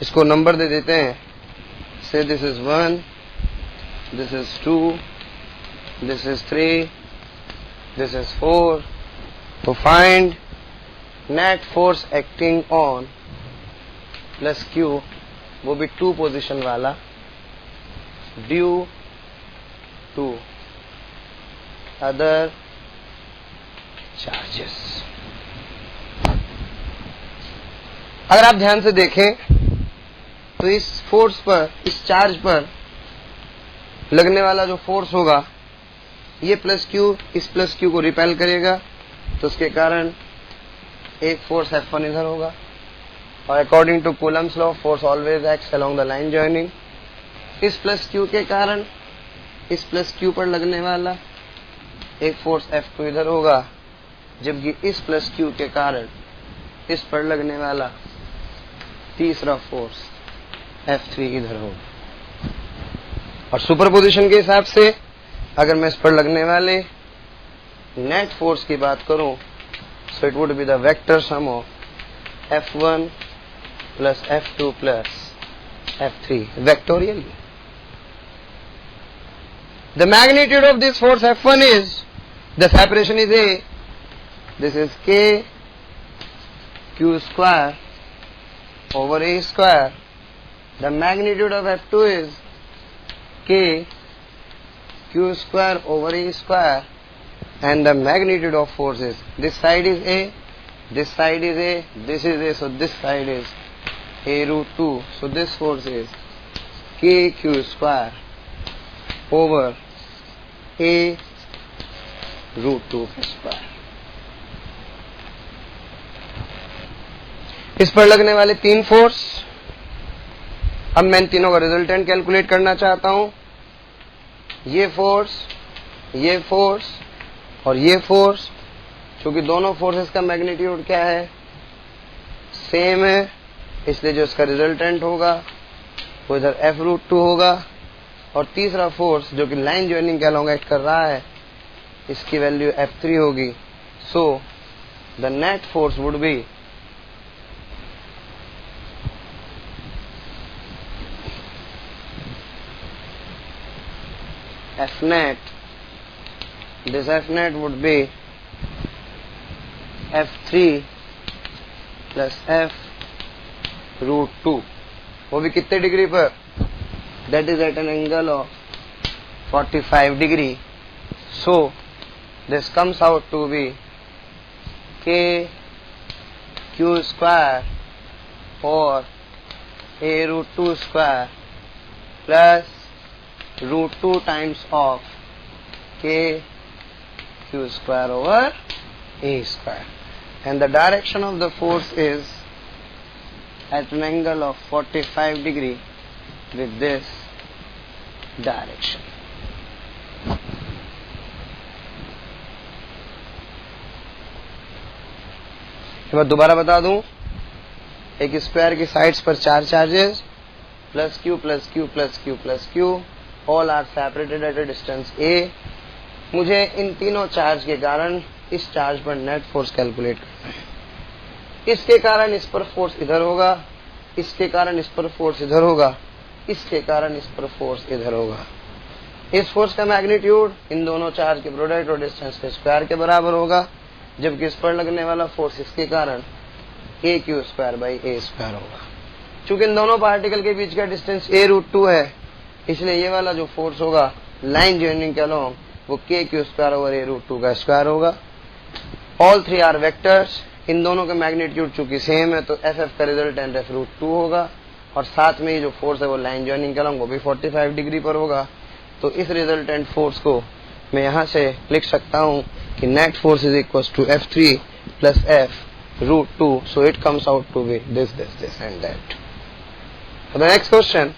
इसको नंबर दे देते हैं, से this is 1, this is 2, this is 3, this is 4. To find net force acting on plus Q, वो भी 2 पोजीशन वाला, due to other charges। अगर आप ध्यान से देखें तो इस फोर्स पर, इस चार्ज पर लगने वाला जो फोर्स होगा, ये प्लस Q इस प्लस Q को रिपेल करेगा, तो उसके कारण एक फोर्स F1 इधर होगा। और according to Coulomb's law, force always acts along the line joining. इस प्लस Q के कारण इस प्लस Q पर लगने वाला एक फोर्स F2 इधर होगा, जबकि इस प्लस Q के कारण इस पर लगने वाला तीसरा फोर्स F3 इधर होगा। और सुपरपोजिशन के हिसाब से अगर मैं इस पर लगने वाले नेट फोर्स की बात करूं, so it would be the vector sum of F1 plus F2 plus F3 vectorial. The magnitude of this force F1 is, the separation is A, this is K Q square over A square. The magnitude of F2 is K Q square over A square, and the magnitude of force is, this side is A, this side is A, this is A, so this side is A root 2, so this force is KQ square over A root 2 square। इस पर लगने वाले 3 फोर्स, अब मैं इन तीनों का रिजल्टेंट कैलकुलेट करना चाहता हूं। ये फोर्स और ये फोर्स, क्योंकि दोनों फोर्सेस का मैग्नीट्यूड क्या है, सेम है, इसलिए जो इसका रिजल्टेंट होगा वो इधर F रूट 2 होगा। और तीसरा फोर्स जो कि लाइन ज्वाइनिंग के अलोंग एक्ट कर रहा है, इसकी वैल्यू F3 होगी। सो the net force would B F net, this F net would be F3 plus F root 2, वो भी कितने डिग्री पर, that is at an angle of 45 degree, so this comes out to be K Q square or A root 2 square plus root 2 times of K Q square over A square, and the direction of the force is at an angle of 45 degree with this direction। मैं दोबारा बता दूं, एक स्क्वायर की साइड्स पर 4 charges plus Q plus Q plus Q plus Q, all are separated at a distance A। मुझे इन तीनों चार्ज के कारण इस चार्ज पर नेट फोर्स कैलकुलेट करना है। इसके कारण इस पर फोर्स इधर होगा, इसके कारण इस पर फोर्स इधर होगा, इसके कारण इस पर फोर्स इधर होगा। इस फोर्स का मैग्नीट्यूड इन दोनों चार्ज के प्रोडक्ट और डिस्टेंस के स्क्वायर के बराबर होगा, जबकि इस पर लगने वाला फोर्स इसके कारण AQ square by A square होगा। चूंकि इन दोनों पार्टिकल के बीच का डिस्टेंस A रूट 2 है, इसलिए ये वाला जो फोर्स होगा लाइन ज्वाइनिंग के अलोंग, वो KQ square over A root 2 का स्क्वायर होगा। ऑल थ्री आर वेक्टर्स इन दोनों का मैग्नीट्यूड चूंकि सेम है तो एफ एफ का रिजल्टेंट एफ रूट 2 होगा, और साथ में ये जो फोर्स है वो लाइन ज्वाइनिंग का वो भी 45 डिग्री पर होगा। तो इस रिजल्टेंट फोर्स को मैं यहाँ से लिख सकता हूँ कि net force is equal to F3 plus F root 2, so it comes out to be this and that. The next question,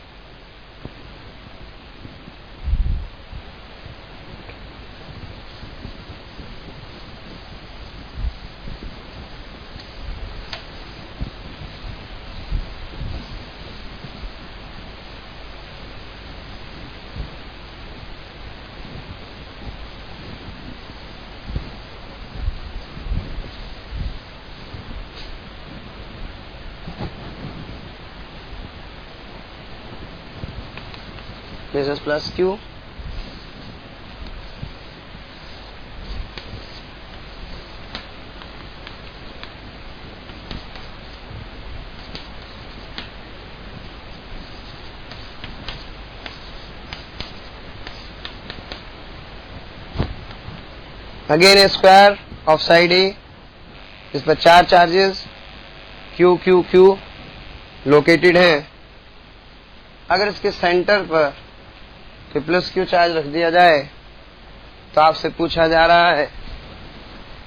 this is plus Q, again a square of side a, इस पर 4 charges Q Q Q located हैं। अगर इसके सेंटर पर प्लस Q चार्ज रख दिया जाए तो आपसे पूछा जा रहा है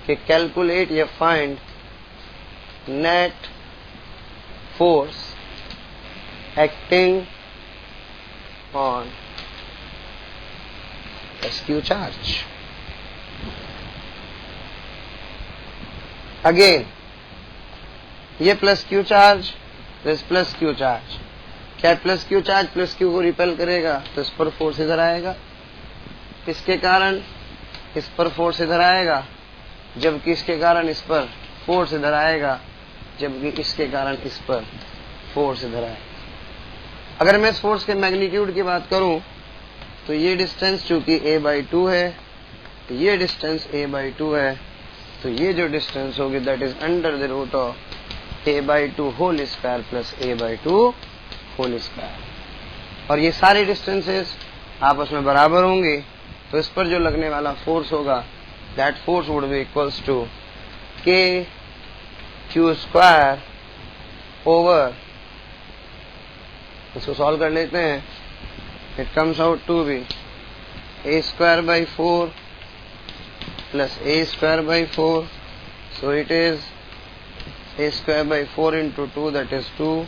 कि कैलकुलेट या find net force acting on plus Q charge. Again ये plus Q charge, this plus Q charge, क्या plus Q charge plus Q को रिपेल करेगा तो इस पर फोर्स इधर आएगा, इसके कारण इस पर फोर्स इधर आएगा, जबकि इसके कारण इस पर फोर्स इधर आएगा, जबकि इसके कारण इस पर फोर्स इधर आएगा। अगर मैं इस फोर्स के मैग्नीट्यूड की बात करूं तो ये डिस्टेंस चूंकि a/2 है, तो ये डिस्टेंस a/2 है, तो ये जो डिस्टेंस होगी that is under the root of a/2 whole square plus a/2 whole square. और ये सारे डिस्टेंसेस आपस में बराबर होंगे, तो इस पर जो लगने वाला फोर्स होगा that force would be equals to k q square over, इसको सॉल्व कर लेते हैं, it comes out to be a square by 4 plus a square by 4, so it is a square by 4 into 2 that is 2,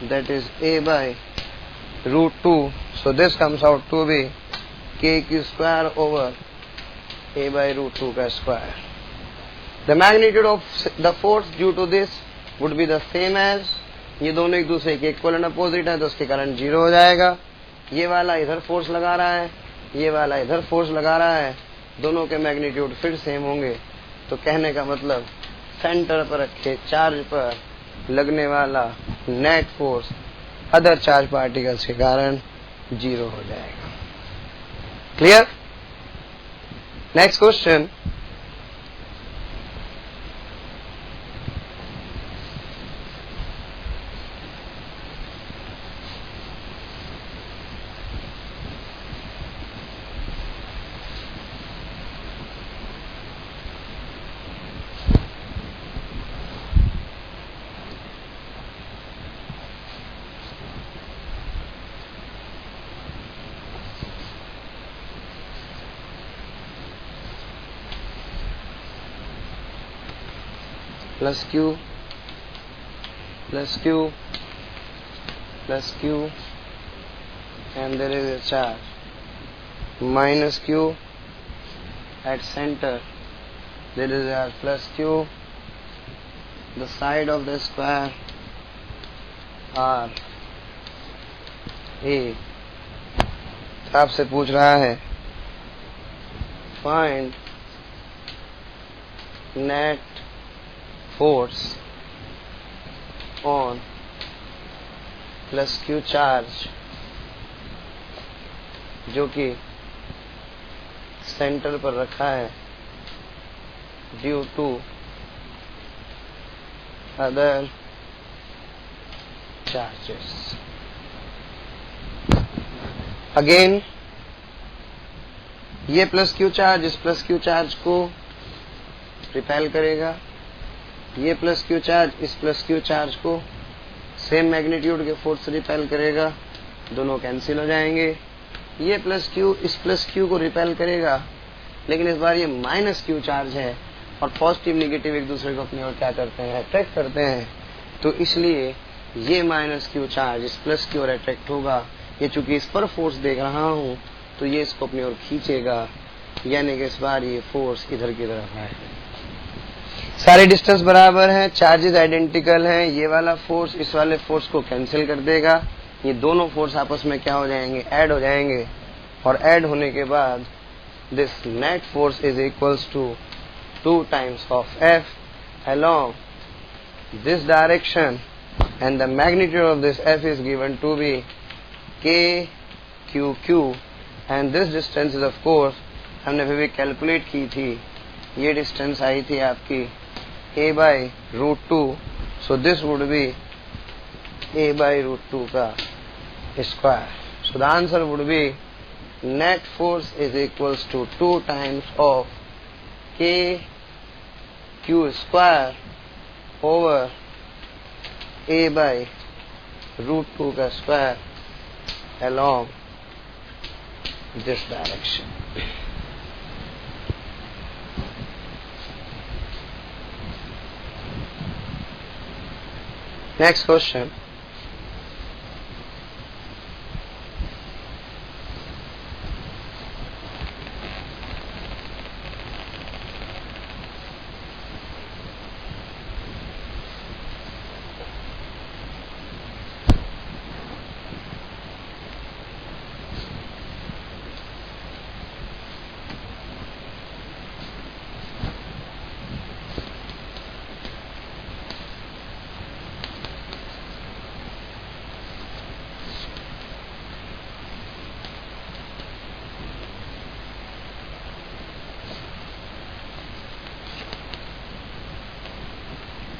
that is a by root 2, so this comes out to be kq square over a by root 2 का square. The magnitude of the force due to this would be the same as, ये दोनों एक दूसरे के इक्वल एंड अपोजिट है तो उसके कारण 0 हो जाएगा। ये वाला इधर फोर्स लगा रहा है, ये वाला इधर फोर्स लगा रहा है, दोनों के मैग्नीट्यूड फिर सेम होंगे, तो कहने का मतलब सेंटर पर रखे चार्ज पर लगने वाला net force other charge particles के कारण 0 हो जाएगा। Clear? Next question, plus Q plus Q plus Q, and there is a charge minus Q at center, there is a plus Q, the side of the square are A। आपसे पूछ रहा है find net force on plus Q charge जो कि सेंटर पर रखा है due to other charges. Again ये प्लस क्यू चार्ज इस प्लस क्यू चार्ज को रिपेल करेगा, ये प्लस क्यू चार्ज इस प्लस क्यू चार्ज को सेम मैग्नीट्यूड के फोर्स से रिपेल करेगा, दोनों कैंसिल हो जाएंगे। ये प्लस क्यू इस प्लस क्यू को रिपेल करेगा, लेकिन इस बार ये माइनस क्यू चार्ज है और पॉजिटिव निगेटिव एक दूसरे को अपनी ओर क्या करते हैं, अट्रैक्ट करते हैं। तो इसलिए ये माइनस क्यू चार्ज इस प्लस की ओर अट्रैक्ट होगा। ये चूंकि इस पर फोर्स देख रहा हूँ तो ये इसको अपनी ओर खींचेगा, यानी कि इस बार ये फोर्स इधर की तरफ है। सारे डिस्टेंस बराबर हैं, चार्जेस आइडेंटिकल हैं। ये वाला फोर्स इस वाले फोर्स को कैंसिल कर देगा। ये दोनों फोर्स आपस में क्या हो जाएंगे, ऐड हो जाएंगे। और ऐड होने के बाद this net force is equals to 2 times of F along this direction, and the magnitude of this F is given to be KQQ, and this distance is of course हमने फिर भी कैलकुलेट की थी, ये डिस्टेंस आई थी आपकी a/√2, so this would be a/√2 का square. So the answer would be net force is equals to 2 times of KQ square over a/√2 का square along this direction। Next question.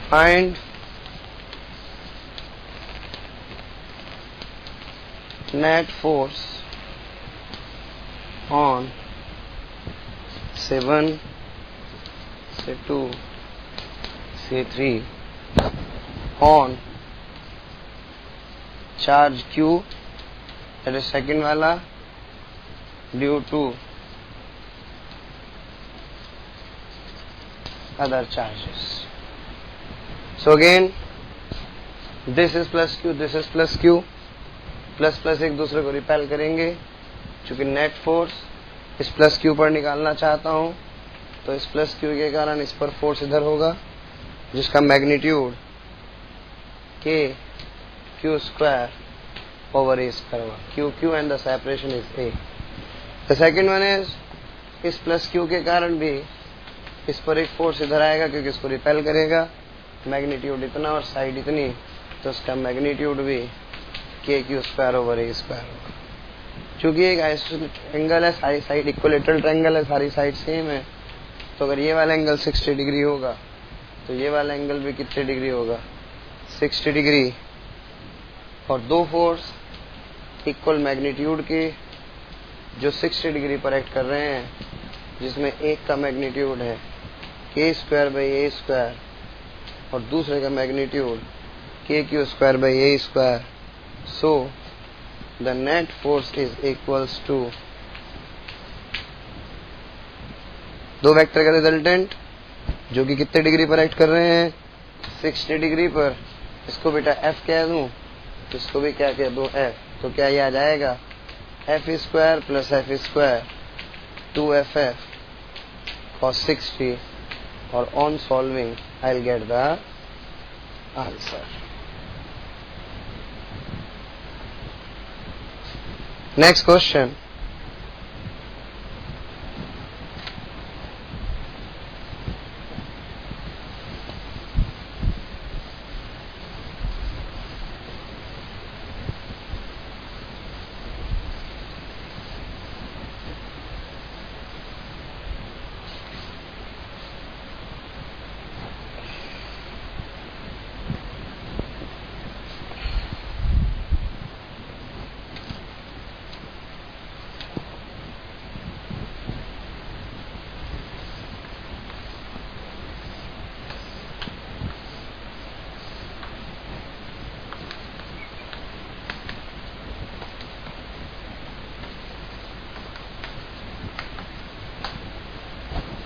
Find net force on say 1, say 2, say 3 on charge Q, that is second वाला, due to other charges। So again this is plus Q, this is plus Q, plus plus एक दूसरे को रिपेल करेंगे। चूंकि नेट फोर्स इस प्लस Q पर निकालना चाहता हूं तो इस प्लस Q के कारण इस पर फोर्स इधर होगा, जिसका magnitude KQ square over A square होगा। QQ and the separation is A। The second one is इस प्लस Q के कारण भी इस पर एक फोर्स इधर आएगा, क्योंकि इसको रिपेल करेगा। मैग्नीट्यूड इतना और साइड इतनी, तो इसका मैग्नीट्यूड भी KQ square over A square होगा। चूंकि एक आइसोसेलेस एंगल है, सारी साइड इक्विलेटरल ट्रायंगल है, सारी साइड सेम है, तो अगर ये वाला एंगल 60 डिग्री होगा तो ये वाला एंगल भी कितने डिग्री होगा, 60 डिग्री। और दो फोर्स इक्वल मैग्नीट्यूड के जो 60 डिग्री पर एक्ट कर रहे हैं, जिसमें एक का मैग्नीट्यूड है K square by A square और दूसरे का magnitude KQ square by A square. So the net force is equals to दो वेक्टर का रिजल्टेंट जो कि कितने डिग्री पर एक्ट कर रहे हैं, 60 डिग्री पर। इसको बेटा F कह दूं, इसको भी क्या कह दूं, F। तो क्या ये आ जाएगा, F square plus F square 2FF cos 60, और on solving I'll get the answer। Next question.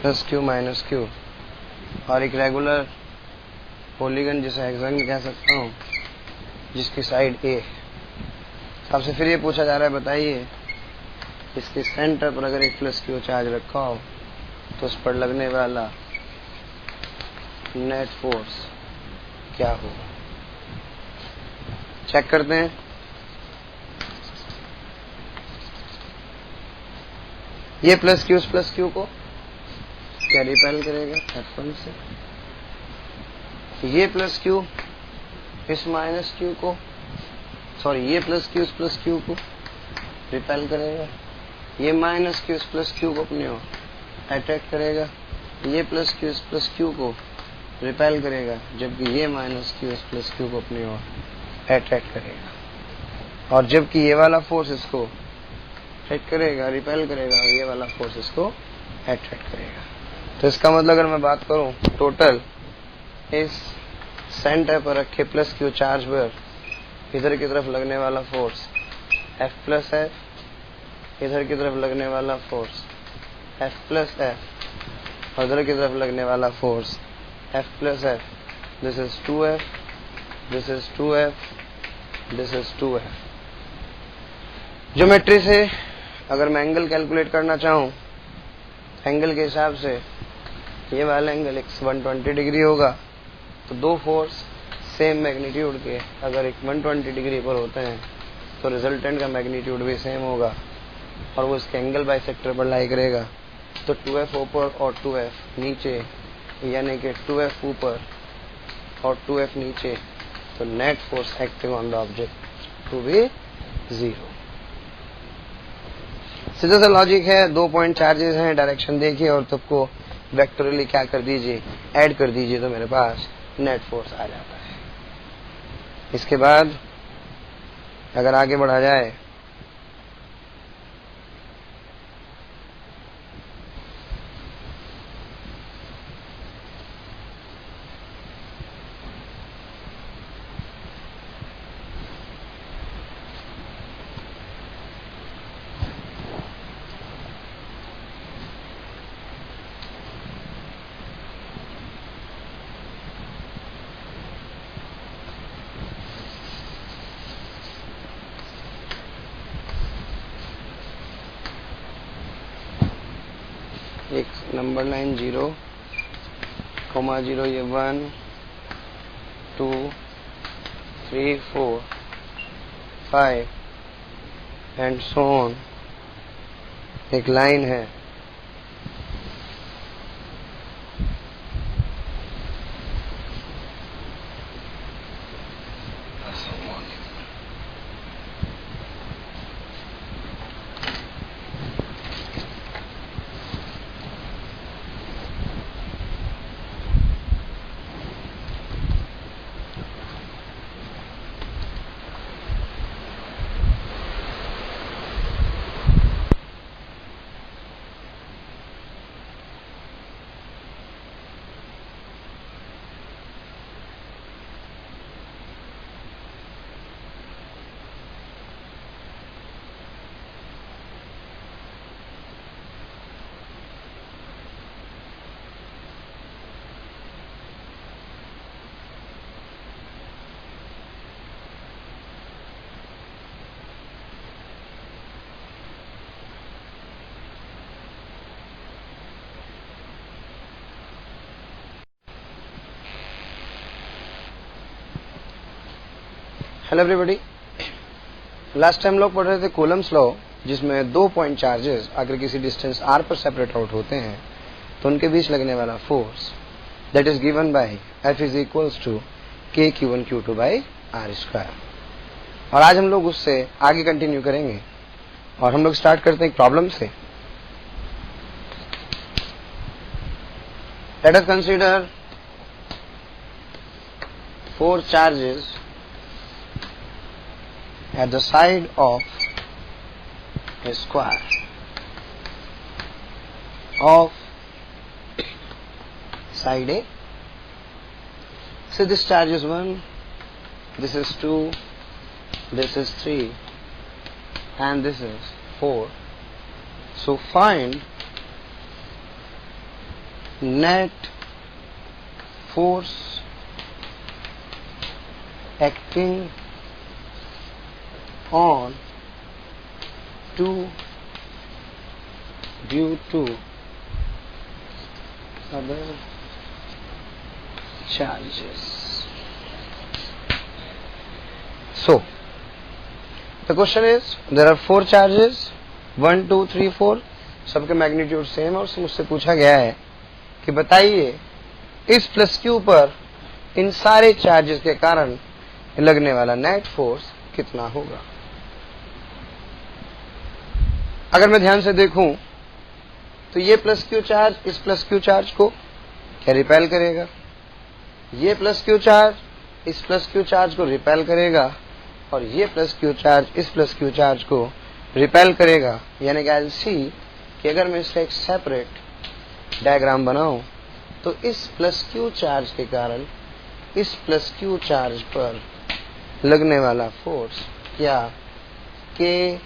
Plus Q minus Q, और एक रेगुलर पॉलीगन जिसे हेक्सागन कह सकता हूँ जिसकी साइड ए। आपसे फिर ये पूछा जा रहा है, बताइए इसके सेंटर पर अगर एक प्लस क्यू चार्ज रखा हो तो उस पर लगने वाला नेट फोर्स क्या होगा। चेक करते हैं। ये प्लस क्यू उस प्लस क्यू को क्या रिपेल करेगा F1 से, ये प्लस क्यू इस माइनस क्यू को, सॉरी ये प्लस क्यू इस प्लस क्यू को रिपेल करेगा, ये माइनस क्यू इस प्लस क्यू को अपने ओर अट्रैक्ट करेगा, ये प्लस क्यू इस प्लस क्यू को रिपेल करेगा, जबकि ये माइनस क्यू इस प्लस क्यू को अपनी ओर अट्रैक्ट करेगा, और जबकि ये वाला फोर्स इसको अट्रैक्ट करेगा, रिपेल करेगा, और ये वाला फोर्स इसको अट्रैक्ट करेगा। तो इसका मतलब अगर मैं बात करूं, टोटल इस सेंटर पर रखे प्लस क्यू चार्ज पर इधर की तरफ लगने वाला फोर्स F प्लस F, इधर की तरफ लगने वाला फोर्स F प्लस F, और इधर की तरफ लगने वाला force F plus F। This is 2F, this is 2F, this is 2F। Geometry से अगर मैं एंगल कैलकुलेट करना चाहूं, एंगल के हिसाब से ये वाला एंगल 120 डिग्री होगा, तो दो फोर्स सेम मैग्नीट्यूड के अगर एक 120 डिग्री पर होते हैं तो रिजल्टेंट का मैग्नीट्यूड भी सेम होगा और वो इसके एंगल बाइसेक्टर पर लाई करेगा। तो 2F ऊपर और 2F नीचे, यानी कि 2F ऊपर और 2F नीचे, तो net force acting on the object to be 0। सीधा सा लॉजिक है, 2 पॉइंट चार्जेस हैं, डायरेक्शन देखिए और सबको वेक्टोरली क्या कर दीजिए, ऐड कर दीजिए, तो मेरे पास नेट फोर्स आ जाता है। इसके बाद अगर आगे बढ़ा जाए, एक नंबर लाइन 0, 0, ये 1 2 3 4 5 एंड सो ऑन, एक लाइन है। हेलो एवरीबॉडी, लास्ट टाइम लोग पढ़ रहे थे कूलम्स लॉ, जिसमें 2 पॉइंट चार्जेस अगर किसी डिस्टेंस r पर सेपरेट आउट होते हैं तो उनके बीच लगने वाला force that is given by F is equals to KQ1Q2 by R square. और आज हम लोग उससे आगे कंटिन्यू करेंगे और हम लोग स्टार्ट करते हैं एक प्रॉब्लम से। Let us consider 4 charges at the side of a square of side A. So this charge is 1, this is 2, this is 3 and this is 4. So find net force acting on two due to other charges. So the question is, there are 4 charges, 1 2 3 4, सबके मैग्नीट्यूड सेम है और मुझसे पूछा गया है कि बताइए इस प्लस क्यू पर इन सारे चार्जेस के कारण लगने वाला नेट फोर्स कितना होगा। अगर मैं ध्यान से देखूं तो ये प्लस क्यू चार्ज इस प्लस क्यू चार्ज को क्या रिपेल करेगा, ये प्लस क्यू चार्ज इस प्लस क्यू चार्ज को रिपेल करेगा और ये प्लस क्यू चार्ज इस प्लस क्यू चार्ज को रिपेल करेगा। यानी कि आई विल सी कि अगर मैं इसका एक सेपरेट डायग्राम बनाऊं तो इस प्लस क्यू चार्ज के कारण इस प्लस क्यू चार्ज पर लगने वाला फोर्स क्या के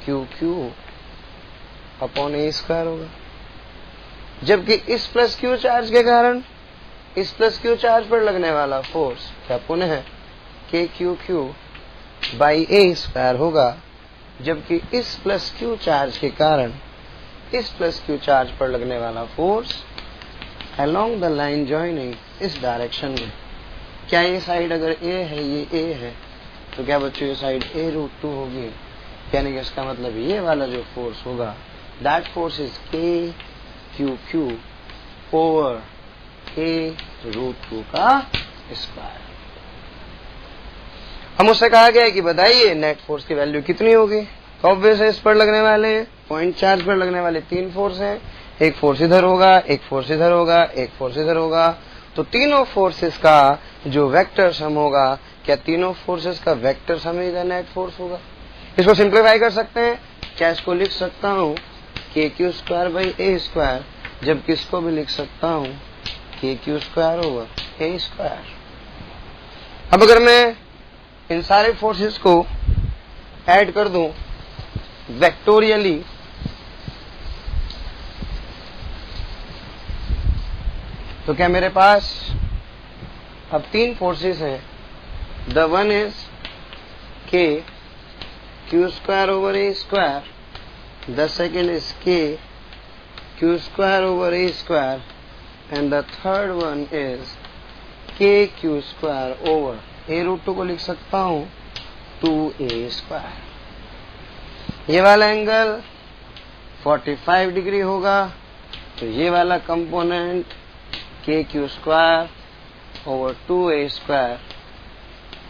क्यू क्यू अपॉन ए स्क्वायर होगा, जबकि इस प्लस क्यू चार्ज के कारण इस प्लस क्यू चार्ज पर लगने वाला फोर्स क्या पुनः के Q Q by a square होगा, जबकि इस प्लस क्यू चार्ज के कारण इस प्लस क्यू चार्ज पर लगने वाला force along the line joining इस डायरेक्शन में, क्या ये साइड अगर ए है ये ए है तो क्या बच्चों ये साइड ए रूट 2 होगी, यानी कि इसका मतलब ये वाला जो फोर्स होगा that force is k Q Q over a root 2 का स्क्वायर। हम उससे कहा गया है कि बताइए नेट फोर्स की वैल्यू कितनी होगी। तो ऑब्वियस है इस पर लगने वाले पॉइंट चार्ज पर लगने वाले 3 फोर्स हैं, एक फोर्स इधर होगा, एक फोर्स इधर होगा, एक फोर्स इधर होगा, तो तीनों फोर्सेस का जो वेक्टर सम होगा क्या तीनों फोर्सेस का वेक्टर सम ही नेट फोर्स होगा। इसको सिंप्लीफाई कर सकते हैं, क्या इसको लिख सकता हूँ के Q square by a square, जबकि इसको भी लिख सकता हूँ के Q square over a square. अब अगर मैं इन सारे फोर्सेस को ऐड कर दूं वेक्टोरियली तो क्या मेरे पास अब 3 फोर्सेस हैं। The one is k Q square over a square, the second is k Q square over a square and the third one is k Q square over a root 2 को लिख सकता हूं 2a स्क्वायर। ये वाला एंगल 45 डिग्री होगा तो ये वाला कंपोनेंट के Q square over 2a square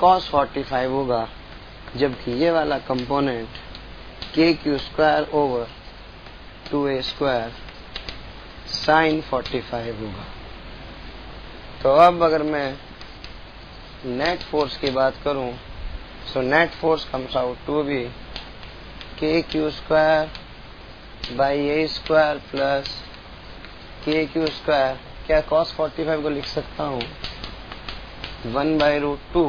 cos 45 होगा, जबकि ये वाला कंपोनेंट के Q square over 2a square sin 45 होगा। तो अब अगर मैं नेट फोर्स की बात करूं so net force comes out to be k Q square by a square plus के क्यू स्क्वायर, क्या cos 45 को लिख सकता हूं 1 by root 2,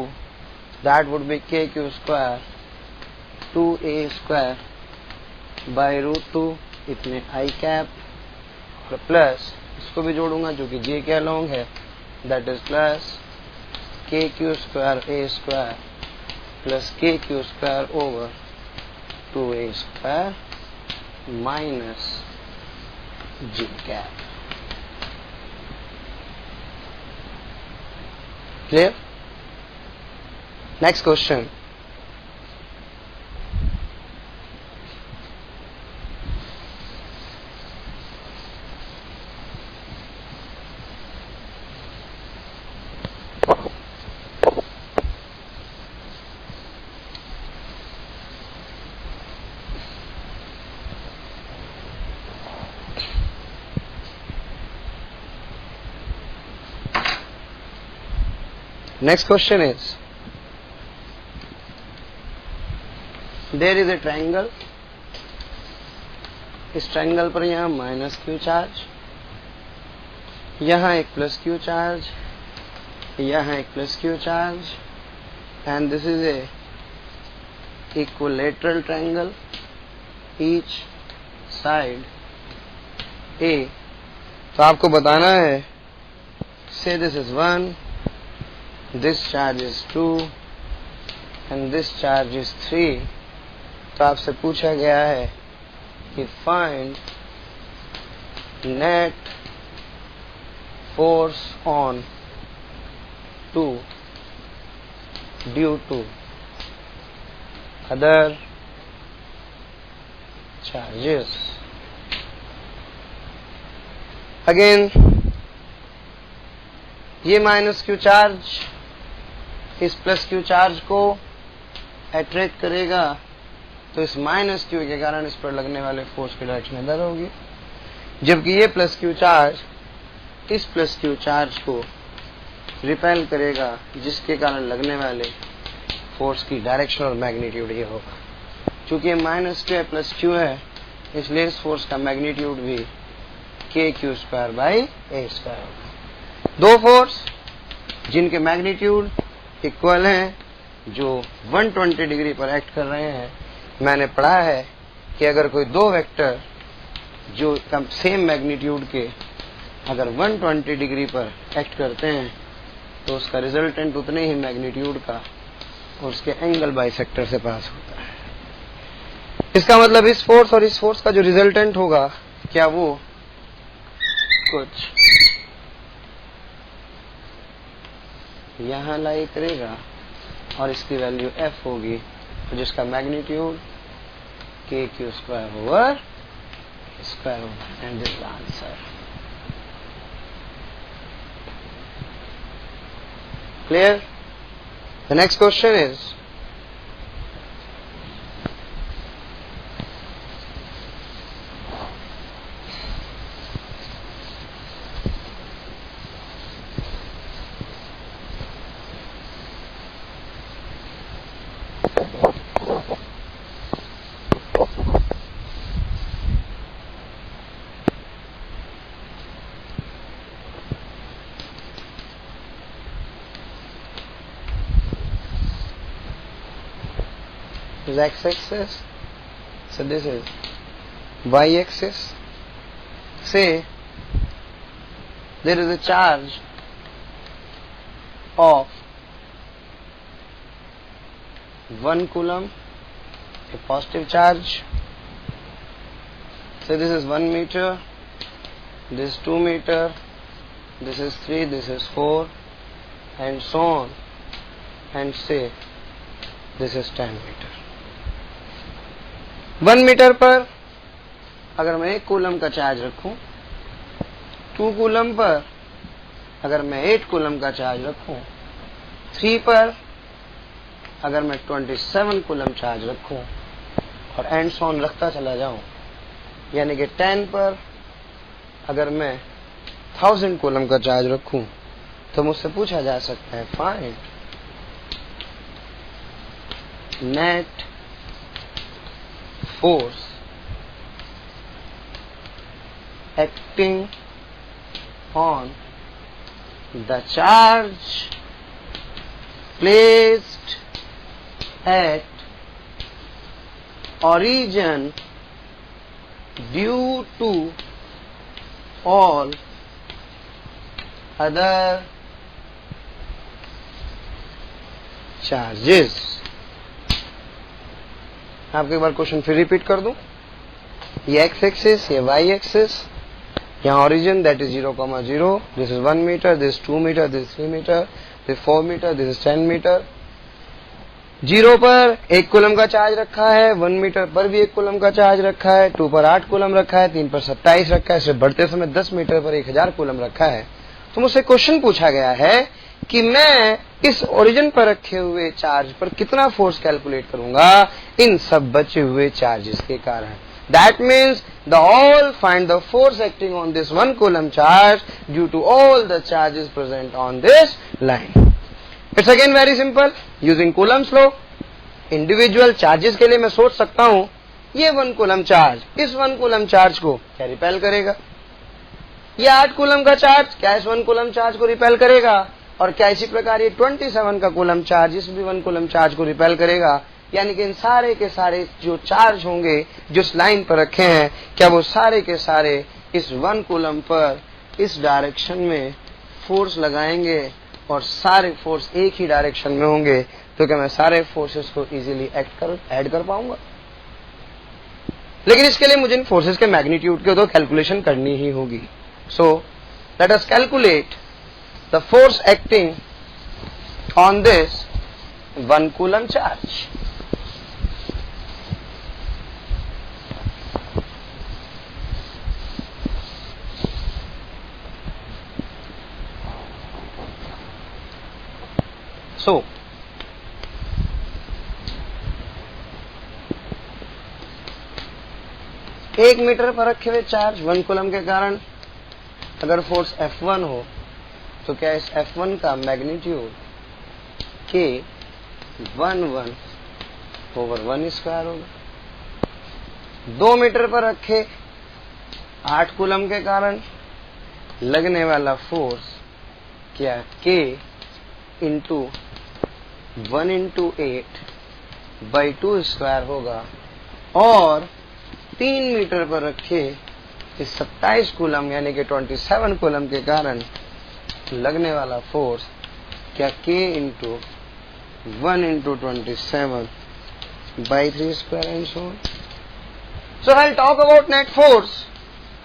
that would be k Q square 2a square by root 2 इतने आई कैप प्लस इसको भी जोड़ूंगा जो कि जे के अलोंग है, दैट इज प्लस के Q square A square plus के Q square over 2a square minus J cap. Clear? Next question, next question is, there is a triangle, इस ट्रायंगल पर यहाँ माइनस क्यू चार्ज, यहाँ एक प्लस क्यू चार्ज, यहाँ एक plus Q charge, and this is a equilateral triangle, each side a तो आपको बताना है, say this is 1, this charge is 2 and this charge is 3। तो आपसे पूछा गया है कि find net force on 2 due to other charges. Again ये माइनस क्यू चार्ज इस प्लस क्यू चार्ज को अट्रैक्ट करेगा, तो इस माइनस क्यू के कारण इस पर लगने वाले फोर्स की डायरेक्शन इधर होगी, जबकि ये प्लस क्यू चार्ज इस प्लस क्यू चार्ज को रिपेल करेगा, जिसके कारण लगने वाले फोर्स की डायरेक्शन और मैग्नीट्यूड ये होगा। चूंकि ये माइनस क्यू है प्लस क्यू है, इसलिए इस फोर्स का मैग्नीट्यूड भी के Q square by a square होगा। दो फोर्स जिनके मैग्नीट्यूड इक्वल हैं, जो 120 डिग्री पर एक्ट कर रहे हैं। मैंने पढ़ा है कि अगर कोई दो वेक्टर जो सेम मैग्नीट्यूड के अगर 120 डिग्री पर एक्ट करते हैं, तो उसका रिजल्टेंट उतने ही मैग्नीट्यूड का और उसके एंगल बाइसेक्टर से पास होता है। इसका मतलब इस फोर्स और इस फोर्स का जो रिजल्टेंट होगा, क्या वो कुछ यहां लाई करेगा और इसकी वैल्यू f होगी, तो जिसका मैग्नीट्यूड के क्यू स्क्वायर ओवर स्क्वायर होगा। And this answer clear. The next question is x-axis, so this is y-axis. Say there is a charge of 1 coulomb, a positive charge. So this is 1 meter, this is 2 meter, this is 3, this is 4, and so on, and say this is 10 meter. 1 metre पर अगर मैं 1 कूलम का चार्ज रखूं, 2 कूलम पर अगर मैं 8 कूलम का चार्ज रखूं, 3 पर अगर मैं 27 कूलम चार्ज रखूं, और एंड सो ऑन रखता चला जाऊं, यानी कि 10 पर अगर मैं 1000 कूलम का चार्ज रखूं, तो मुझसे पूछा जा सकता है find net force acting on the charge placed at origin due to all other charges। आपको एक बार क्वेश्चन फिर रिपीट कर दूं। ये एक्स एक्सिस, ये वाई एक्सिस, यहाँ origin that is 0,0, this is 1 metre, this 2 metre, this 3 metre, this 4 metre, this is 10 metre. 0 पर 1 कूलम का चार्ज रखा है, 1 मीटर पर भी 1 कूलम का चार्ज रखा है, 2 पर 8 कूलम रखा है, 3 पर 27 रखा है, सिर्फ बढ़ते समय 10 मीटर पर 1000 कूलम रखा है। तो मुझसे क्वेश्चन पूछा गया है कि मैं इस ओरिजिन पर रखे हुए चार्ज पर कितना फोर्स कैलकुलेट करूंगा इन सब बचे हुए चार्जेस के कारण। That means the all find the force acting on this 1 coulomb charge due to all the charges present on this line. It's again very simple using Coulomb's law. Individual charges के लिए मैं सोच सकता हूं ये 1 कूलम चार्ज इस 1 कूलम चार्ज को क्या रिपेल करेगा, ये 8 कूलम का चार्ज क्या इस 1 कूलम चार्ज को रिपेल करेगा, और क्या इसी प्रकार ये 27 का कूलम चार्ज इस भी 1 कूलम चार्ज को रिपेल करेगा। यानी कि इन सारे के सारे जो चार्ज होंगे जो इस लाइन पर रखे हैं, क्या वो सारे के सारे इस 1 कूलम पर इस डायरेक्शन में फोर्स लगाएंगे और सारे फोर्स एक ही डायरेक्शन में होंगे, तो क्या मैं सारे फोर्सेस को इजीली ऐड कर पाऊंगा? लेकिन इसके लिए मुझे इन फोर्सेस के मैग्नीट्यूड की तो कैलकुलेशन करनी ही होगी. So let us calculate the force acting on this 1 coulomb charge. So, 1 metre पर रखे हुए चार्ज 1 कूलम के कारण अगर फोर्स F1 हो तो क्या इस F1 का मैग्नीट्यूड K 1/1 over 1 स्क्वायर होगा. 2 मीटर पर रखे 8 कूलम के कारण लगने वाला फोर्स क्या K इंटू 1 इंटू 8/2 स्क्वायर होगा. और 3 मीटर पर रखे इस 27 कूलम यानी कि 27 कूलम के कारण लगने वाला फोर्स क्या K into 1 into 27/3 square and so on. So I'll talk about net force.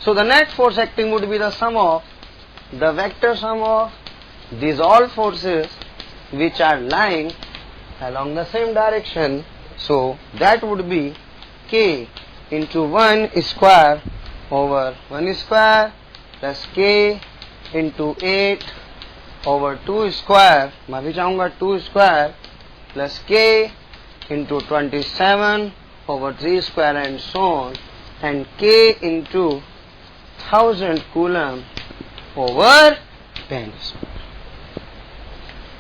So the net force acting would be the sum of the vector sum of these all forces which are lying along the same direction. So that would be K into 1 square over 1 square plus K into 8 over 2 square, माफी चाहूंगा 2 square plus K into 27 over 3 square and so on, and K into 1000 coulomb over 10 square.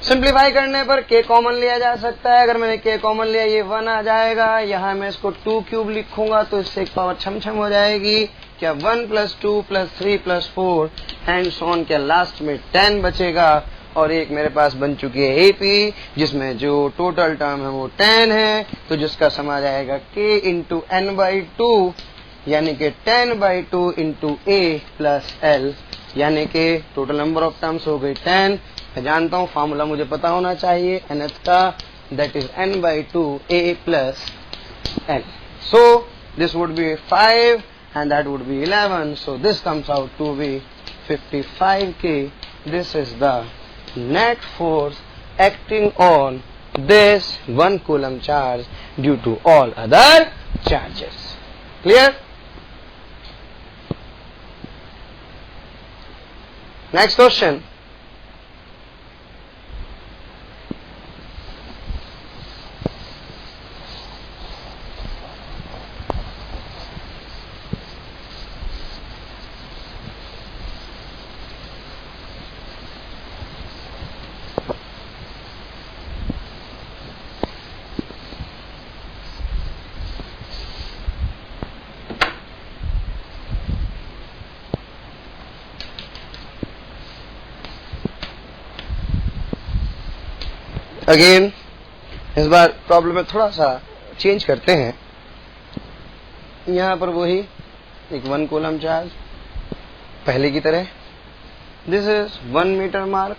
Simplify करने पर K कॉमन लिया जा सकता है. अगर मैंने K कॉमन लिया ये 1 आ जाएगा. यहाँ मैं इसको 2 क्यूब लिखूंगा तो इससे एक पावर छम हो जाएगी. क्या 1 + 2 + 3 + 4 एंड सो ऑन. क्या लास्ट में 10 बचेगा और एक मेरे पास बन चुकी है AP जिसमें जो टोटल टर्म है वो 10 है. तो जिसका सम आ जाएगा K इंटू n/2 यानी कि 10/2 इंटू A प्लस L यानी कि टोटल नंबर ऑफ टर्म्स हो गई 10. मैं जानता हूँ फॉर्मूला मुझे पता होना चाहिए nth का, that is n/2 A plus L. So this would B 5 and that would be 11. So this comes out to be 55 K. This is the net force acting on this 1 coulomb charge due to all other charges. Clear? Next question. Again इस बार प्रॉब्लम में थोड़ा सा चेंज करते हैं. यहां पर वही एक 1 कूलम चार्ज पहले की तरह. This is 1 metre mark,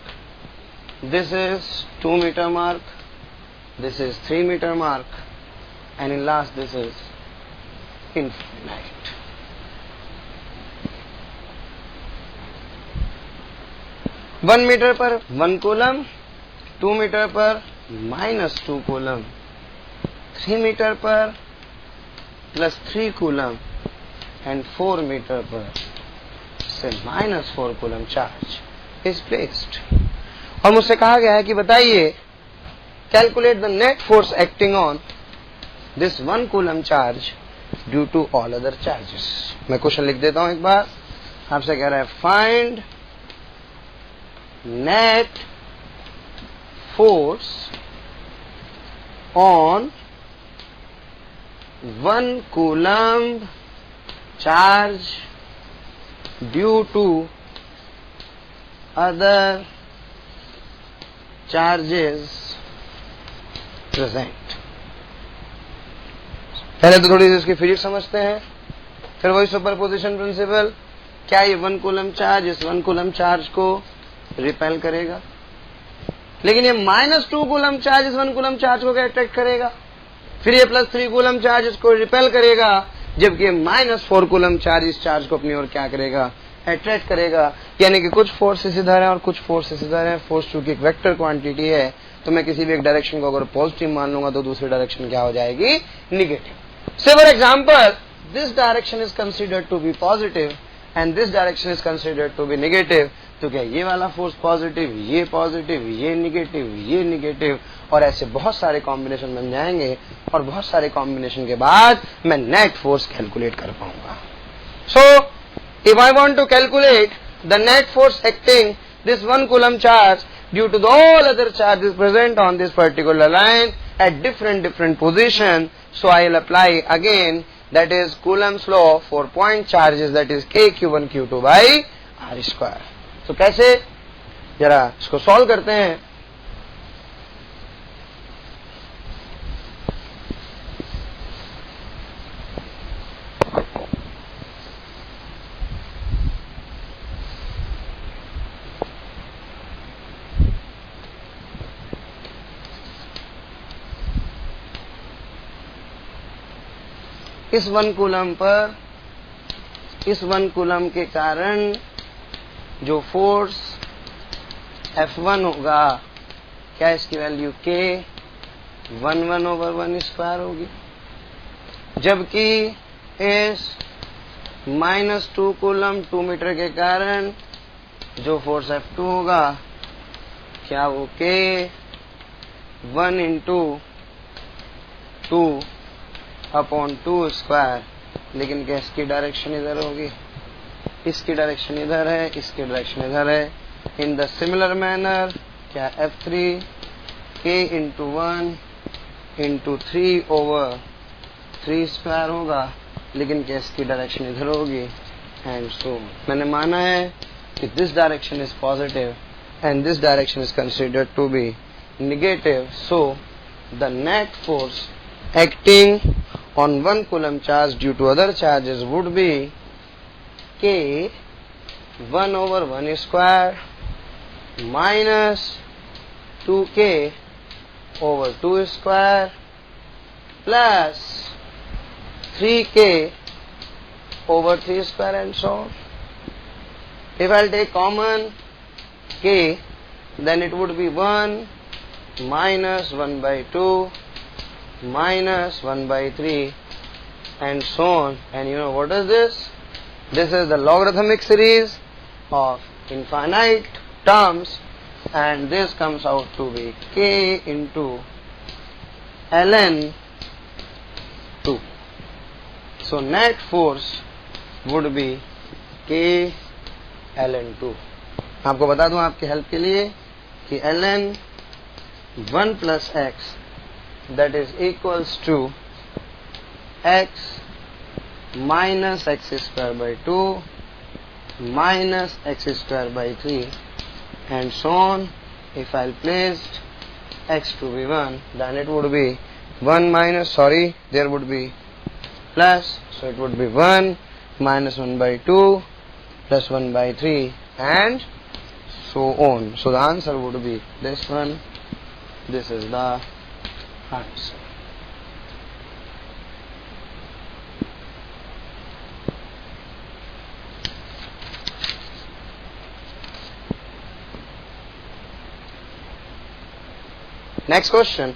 this is 2 metre mark, this is 3 metre mark and in last this is infinite. One metre पर 1 कूलम, 2 मीटर पर -2 कूलम, 3 मीटर पर +3 कूलम एंड 4 मीटर पर से -4 कूलम चार्ज इज प्लेस्ड. और मुझसे कहा गया है कि बताइए calculate the net force acting on this 1 coulomb charge due to all other charges. मैं क्वेश्चन लिख देता हूं एक बार. आपसे कह रहा है find net force on 1 coulomb charge due to other charges present. पहले तो थोड़ी सी इसकी फिजिक्स समझते हैं, फिर वही सुपरपोजिशन प्रिंसिपल, क्या ये 1 कूलम चार्ज इस 1 कूलम चार्ज को रिपेल करेगा? लेकिन ये -2 कूलम चार्ज इस 1 कूलम चार्ज को क्या अट्रैक्ट करेगा? फिर ये +3 कूलम चार्ज इसको रिपेल करेगा, जबकि -4 कूलम चार्ज इस चार्ज को अपनी ओर क्या करेगा? अट्रैक्ट करेगा। यानी कि कुछ फोर्सेस इधर है और कुछ फोर्सेस इधर है। फोर्स चूंकि एक वेक्टर क्वांटिटी है, तो मैं किसी भी एक डायरेक्शन को अगर पॉजिटिव मान लूंगा तो दूसरी डायरेक्शन क्या हो जाएगी? Negative. Say for example, this direction is considered to be positive and this direction is considered to be negative. तो क्या ये वाला फोर्स पॉजिटिव, ये निगेटिव, और ऐसे बहुत सारे कॉम्बिनेशन बन जाएंगे, और बहुत सारे कॉम्बिनेशन के बाद मैं नेट फोर्स कैलकुलेट कर पाऊंगा। सो if I want to calculate the net force acting this 1 coulomb charge due to the all other charges present on this particular line at different position, so I will apply again, that is Coulomb's law for point charges, that is K Q1 Q2 by R square. So कैसे? जरा इसको सॉल्व करते हैं। इस 1 कूलम पर इस 1 कूलम के कारण जो फोर्स F1 होगा, क्या इसकी वैल्यू K 1/1 स्क्वायर होगी, जबकि इस -2 कूलम 2 मीटर के कारण जो फोर्स F2 होगा, क्या वो K 1 × 2/2 स्क्वायर, लेकिन क्या इसकी डायरेक्शन इधर होगी, इसकी डायरेक्शन इधर है, इसकी डायरेक्शन इधर है। इन द सिमिलर मैनर क्या F3 K × 1 × 3/3 स्क्वायर होगा, लेकिन क्या इसकी डायरेक्शन इधर होगी, एंड सो मैंने माना है कि this direction is positive and this direction is considered to be negative, so the net force acting on 1 coulomb charge due to other charges would be K 1/1 square minus 2K/2 square plus 3K/3 square and so on. If I'll take common K, then it would be 1 minus 1/2 minus 1/3 and so on. And you know what is this? This is the logarithmic series of infinite terms, and this comes out to be K into ln 2. So net force would be K ln 2. आपको बता दूं आपके हेल्प के लिए कि ln 1 plus x, that is equals to x minus x square by 2 minus x square by 3 and so on. If I'll place x to be 1, then it would be 1 minus, there would be plus, so it would be 1 minus 1/2 plus 1/3 and so on. So the answer would be this one. This is the answer. Next question.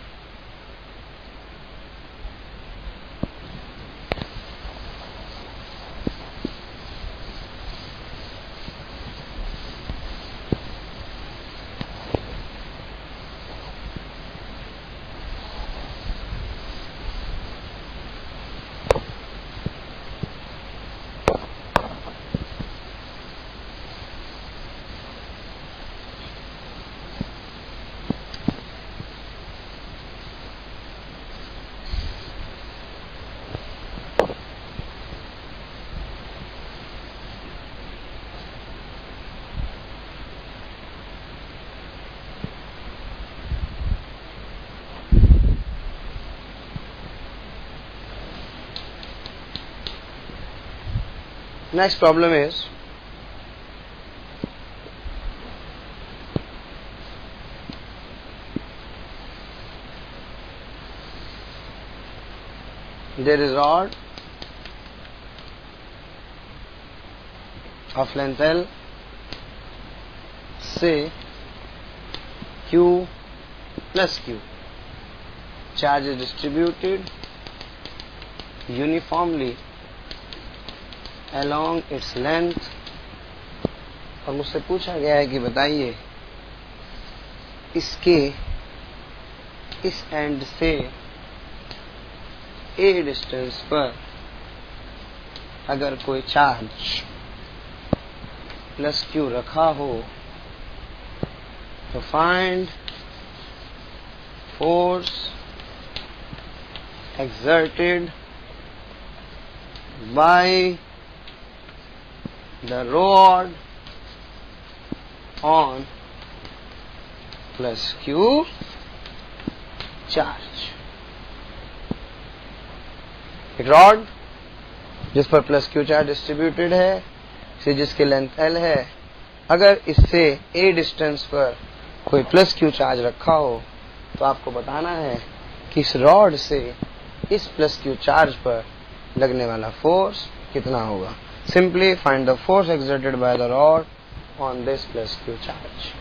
Next problem is there is rod of length L, say Q plus Q. Charge is distributed uniformly along its length. और मुझसे पूछा गया है कि बताइए इसके इस एंड से A डिस्टेंस पर अगर कोई चार्ज प्लस Q रखा हो तो find force exerted by the rod on plus Q charge. एक रॉड जिस पर प्लस Q चार्ज डिस्ट्रीब्यूटेड है, से जिसकी लेंथ L है, अगर इससे A डिस्टेंस पर कोई प्लस Q चार्ज रखा हो तो आपको बताना है कि इस रॉड से इस प्लस Q चार्ज पर लगने वाला फोर्स कितना होगा. Simply find the force exerted by the rod on this plus Q charge.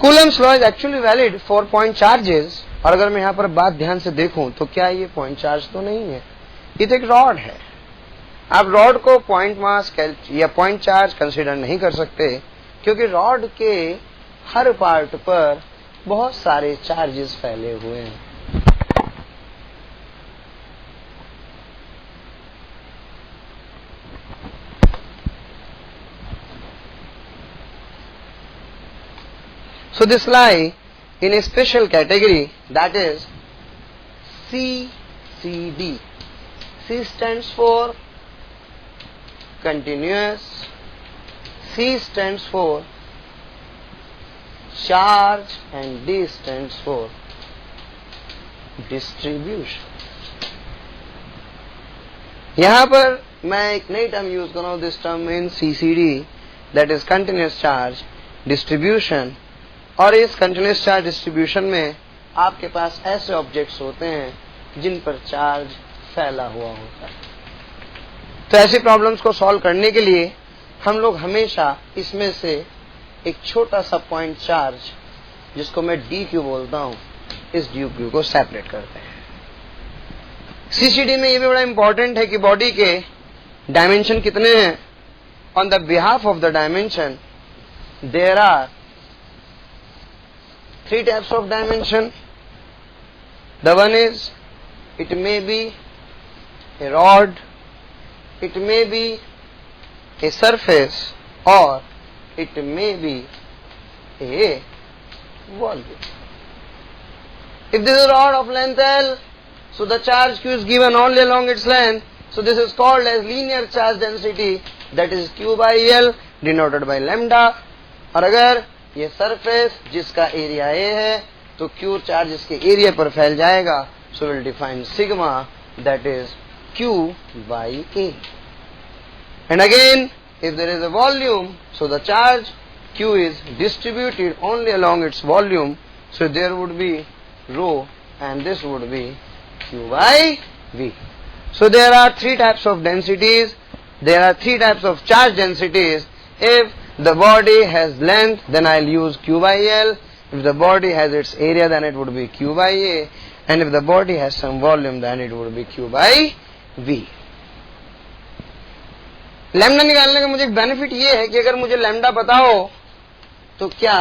Coulomb's law is actually valid for point charges. और अगर मैं यहाँ पर बात ध्यान से देखूं तो क्या ये पॉइंट चार्ज तो नहीं है, ये तो एक रॉड है. आप रॉड को पॉइंट मास या पॉइंट चार्ज कंसीडर नहीं कर सकते क्योंकि रॉड के हर पार्ट पर बहुत सारे चार्जेस फैले हुए हैं. So this lie in a special category, that is CCD. C stands for continuous, C stands for charge and D stands for distribution. यहाँ पर मैं एक नई टर्म यूज कर रहा हूँ. This term in CCD, that is continuous charge distribution. और इस कंटिन्यूअस चार्ज डिस्ट्रीब्यूशन में आपके पास ऐसे ऑब्जेक्ट्स होते हैं जिन पर चार्ज फैला हुआ होता है. तो ऐसी प्रॉब्लम्स को सॉल्व करने के लिए हम लोग हमेशा इसमें से एक छोटा सा पॉइंट चार्ज, जिसको मैं DQ बोलता हूं, इस DQ को सेपरेट करते हैं. CCD में ये भी बड़ा इंपॉर्टेंट है कि बॉडी के डायमेंशन कितने हैं. On the behalf of the dimension there are three types of dimension. The one is, it may be a rod, it may be a surface, or it may be a volume. If this is a rod of length L, so the charge Q is given only along its length, so this is called as linear charge density, that is Q by L denoted by lambda. और अगर ये सरफेस जिसका एरिया A है तो Q चार्ज इसके एरिया पर फैल जाएगा. So will define sigma, that is Q by A. And again if there is a volume, so the charge Q is distributed only along its volume, so there would be rho and this would be Q by V. So there are three types of densities, there are three types of charge densities. If the body has length, then I'll use Q by L. If the body has its area, then it would be Q by A. And if the body has some volume, then it would be Q by V. Lambda निकालने का मुझे एक बेनिफिट ये है कि अगर मुझे लैम्डा पता हो तो क्या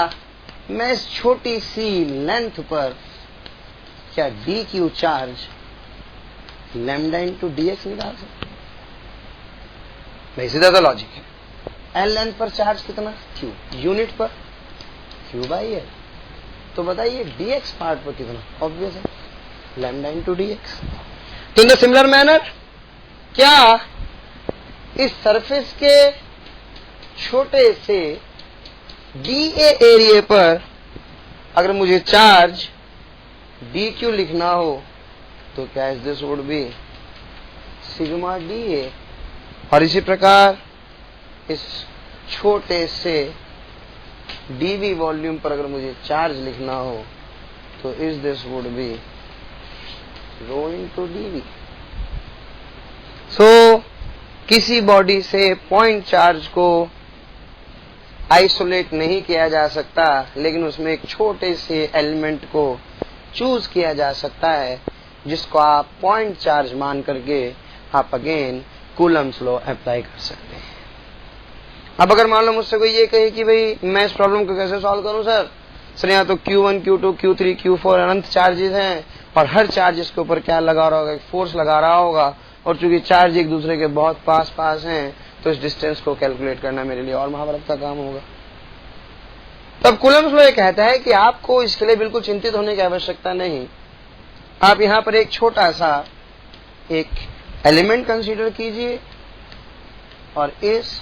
मैं इस छोटी सी लेंथ पर क्या DQ charge lambda into DX निकाल सकता हूं. भाई सीधा सा लॉजिक है. L लेंथ पर चार्ज कितना Q, यूनिट पर Q बाई L. तो बताइए DX पार्ट पर कितना, ऑब्वियस है लैम्डा इंटू DX. तो इन द सिमिलर मैनर क्या इस सरफेस के छोटे से DA एरिया पर अगर मुझे चार्ज DQ लिखना हो तो क्या is this would B sigma DA. और इसी प्रकार इस छोटे से dV वॉल्यूम पर अगर मुझे चार्ज लिखना हो तो is this would be rho into dv। So किसी बॉडी से पॉइंट चार्ज को आइसोलेट नहीं किया जा सकता, लेकिन उसमें एक छोटे से एलिमेंट को चूज किया जा सकता है, जिसको आप पॉइंट चार्ज मान करके आप अगेन कूलम्स लॉ अप्लाई कर सकते हैं। अब अगर मान लो मुझसे कोई ये कहे कि भाई मैं इस प्रॉब्लम को कैसे सॉल्व करूं सर यहाँ तो Q1, Q2, Q3, Q4 अनंत चार्जेस हैं और हर चार्जेस के ऊपर क्या लगा रहा होगा, एक फोर्स लगा रहा होगा, और चूंकि चार्ज एक दूसरे के बहुत पास पास हैं तो इस डिस्टेंस को कैलकुलेट करना मेरे लिए और महाभारत का काम होगा। तब कूलम्स लॉ ये कहता है कि आपको इसके लिए बिल्कुल चिंतित होने की आवश्यकता नहीं। आप यहाँ पर एक छोटा सा एक एलिमेंट कंसीडर कीजिए और इस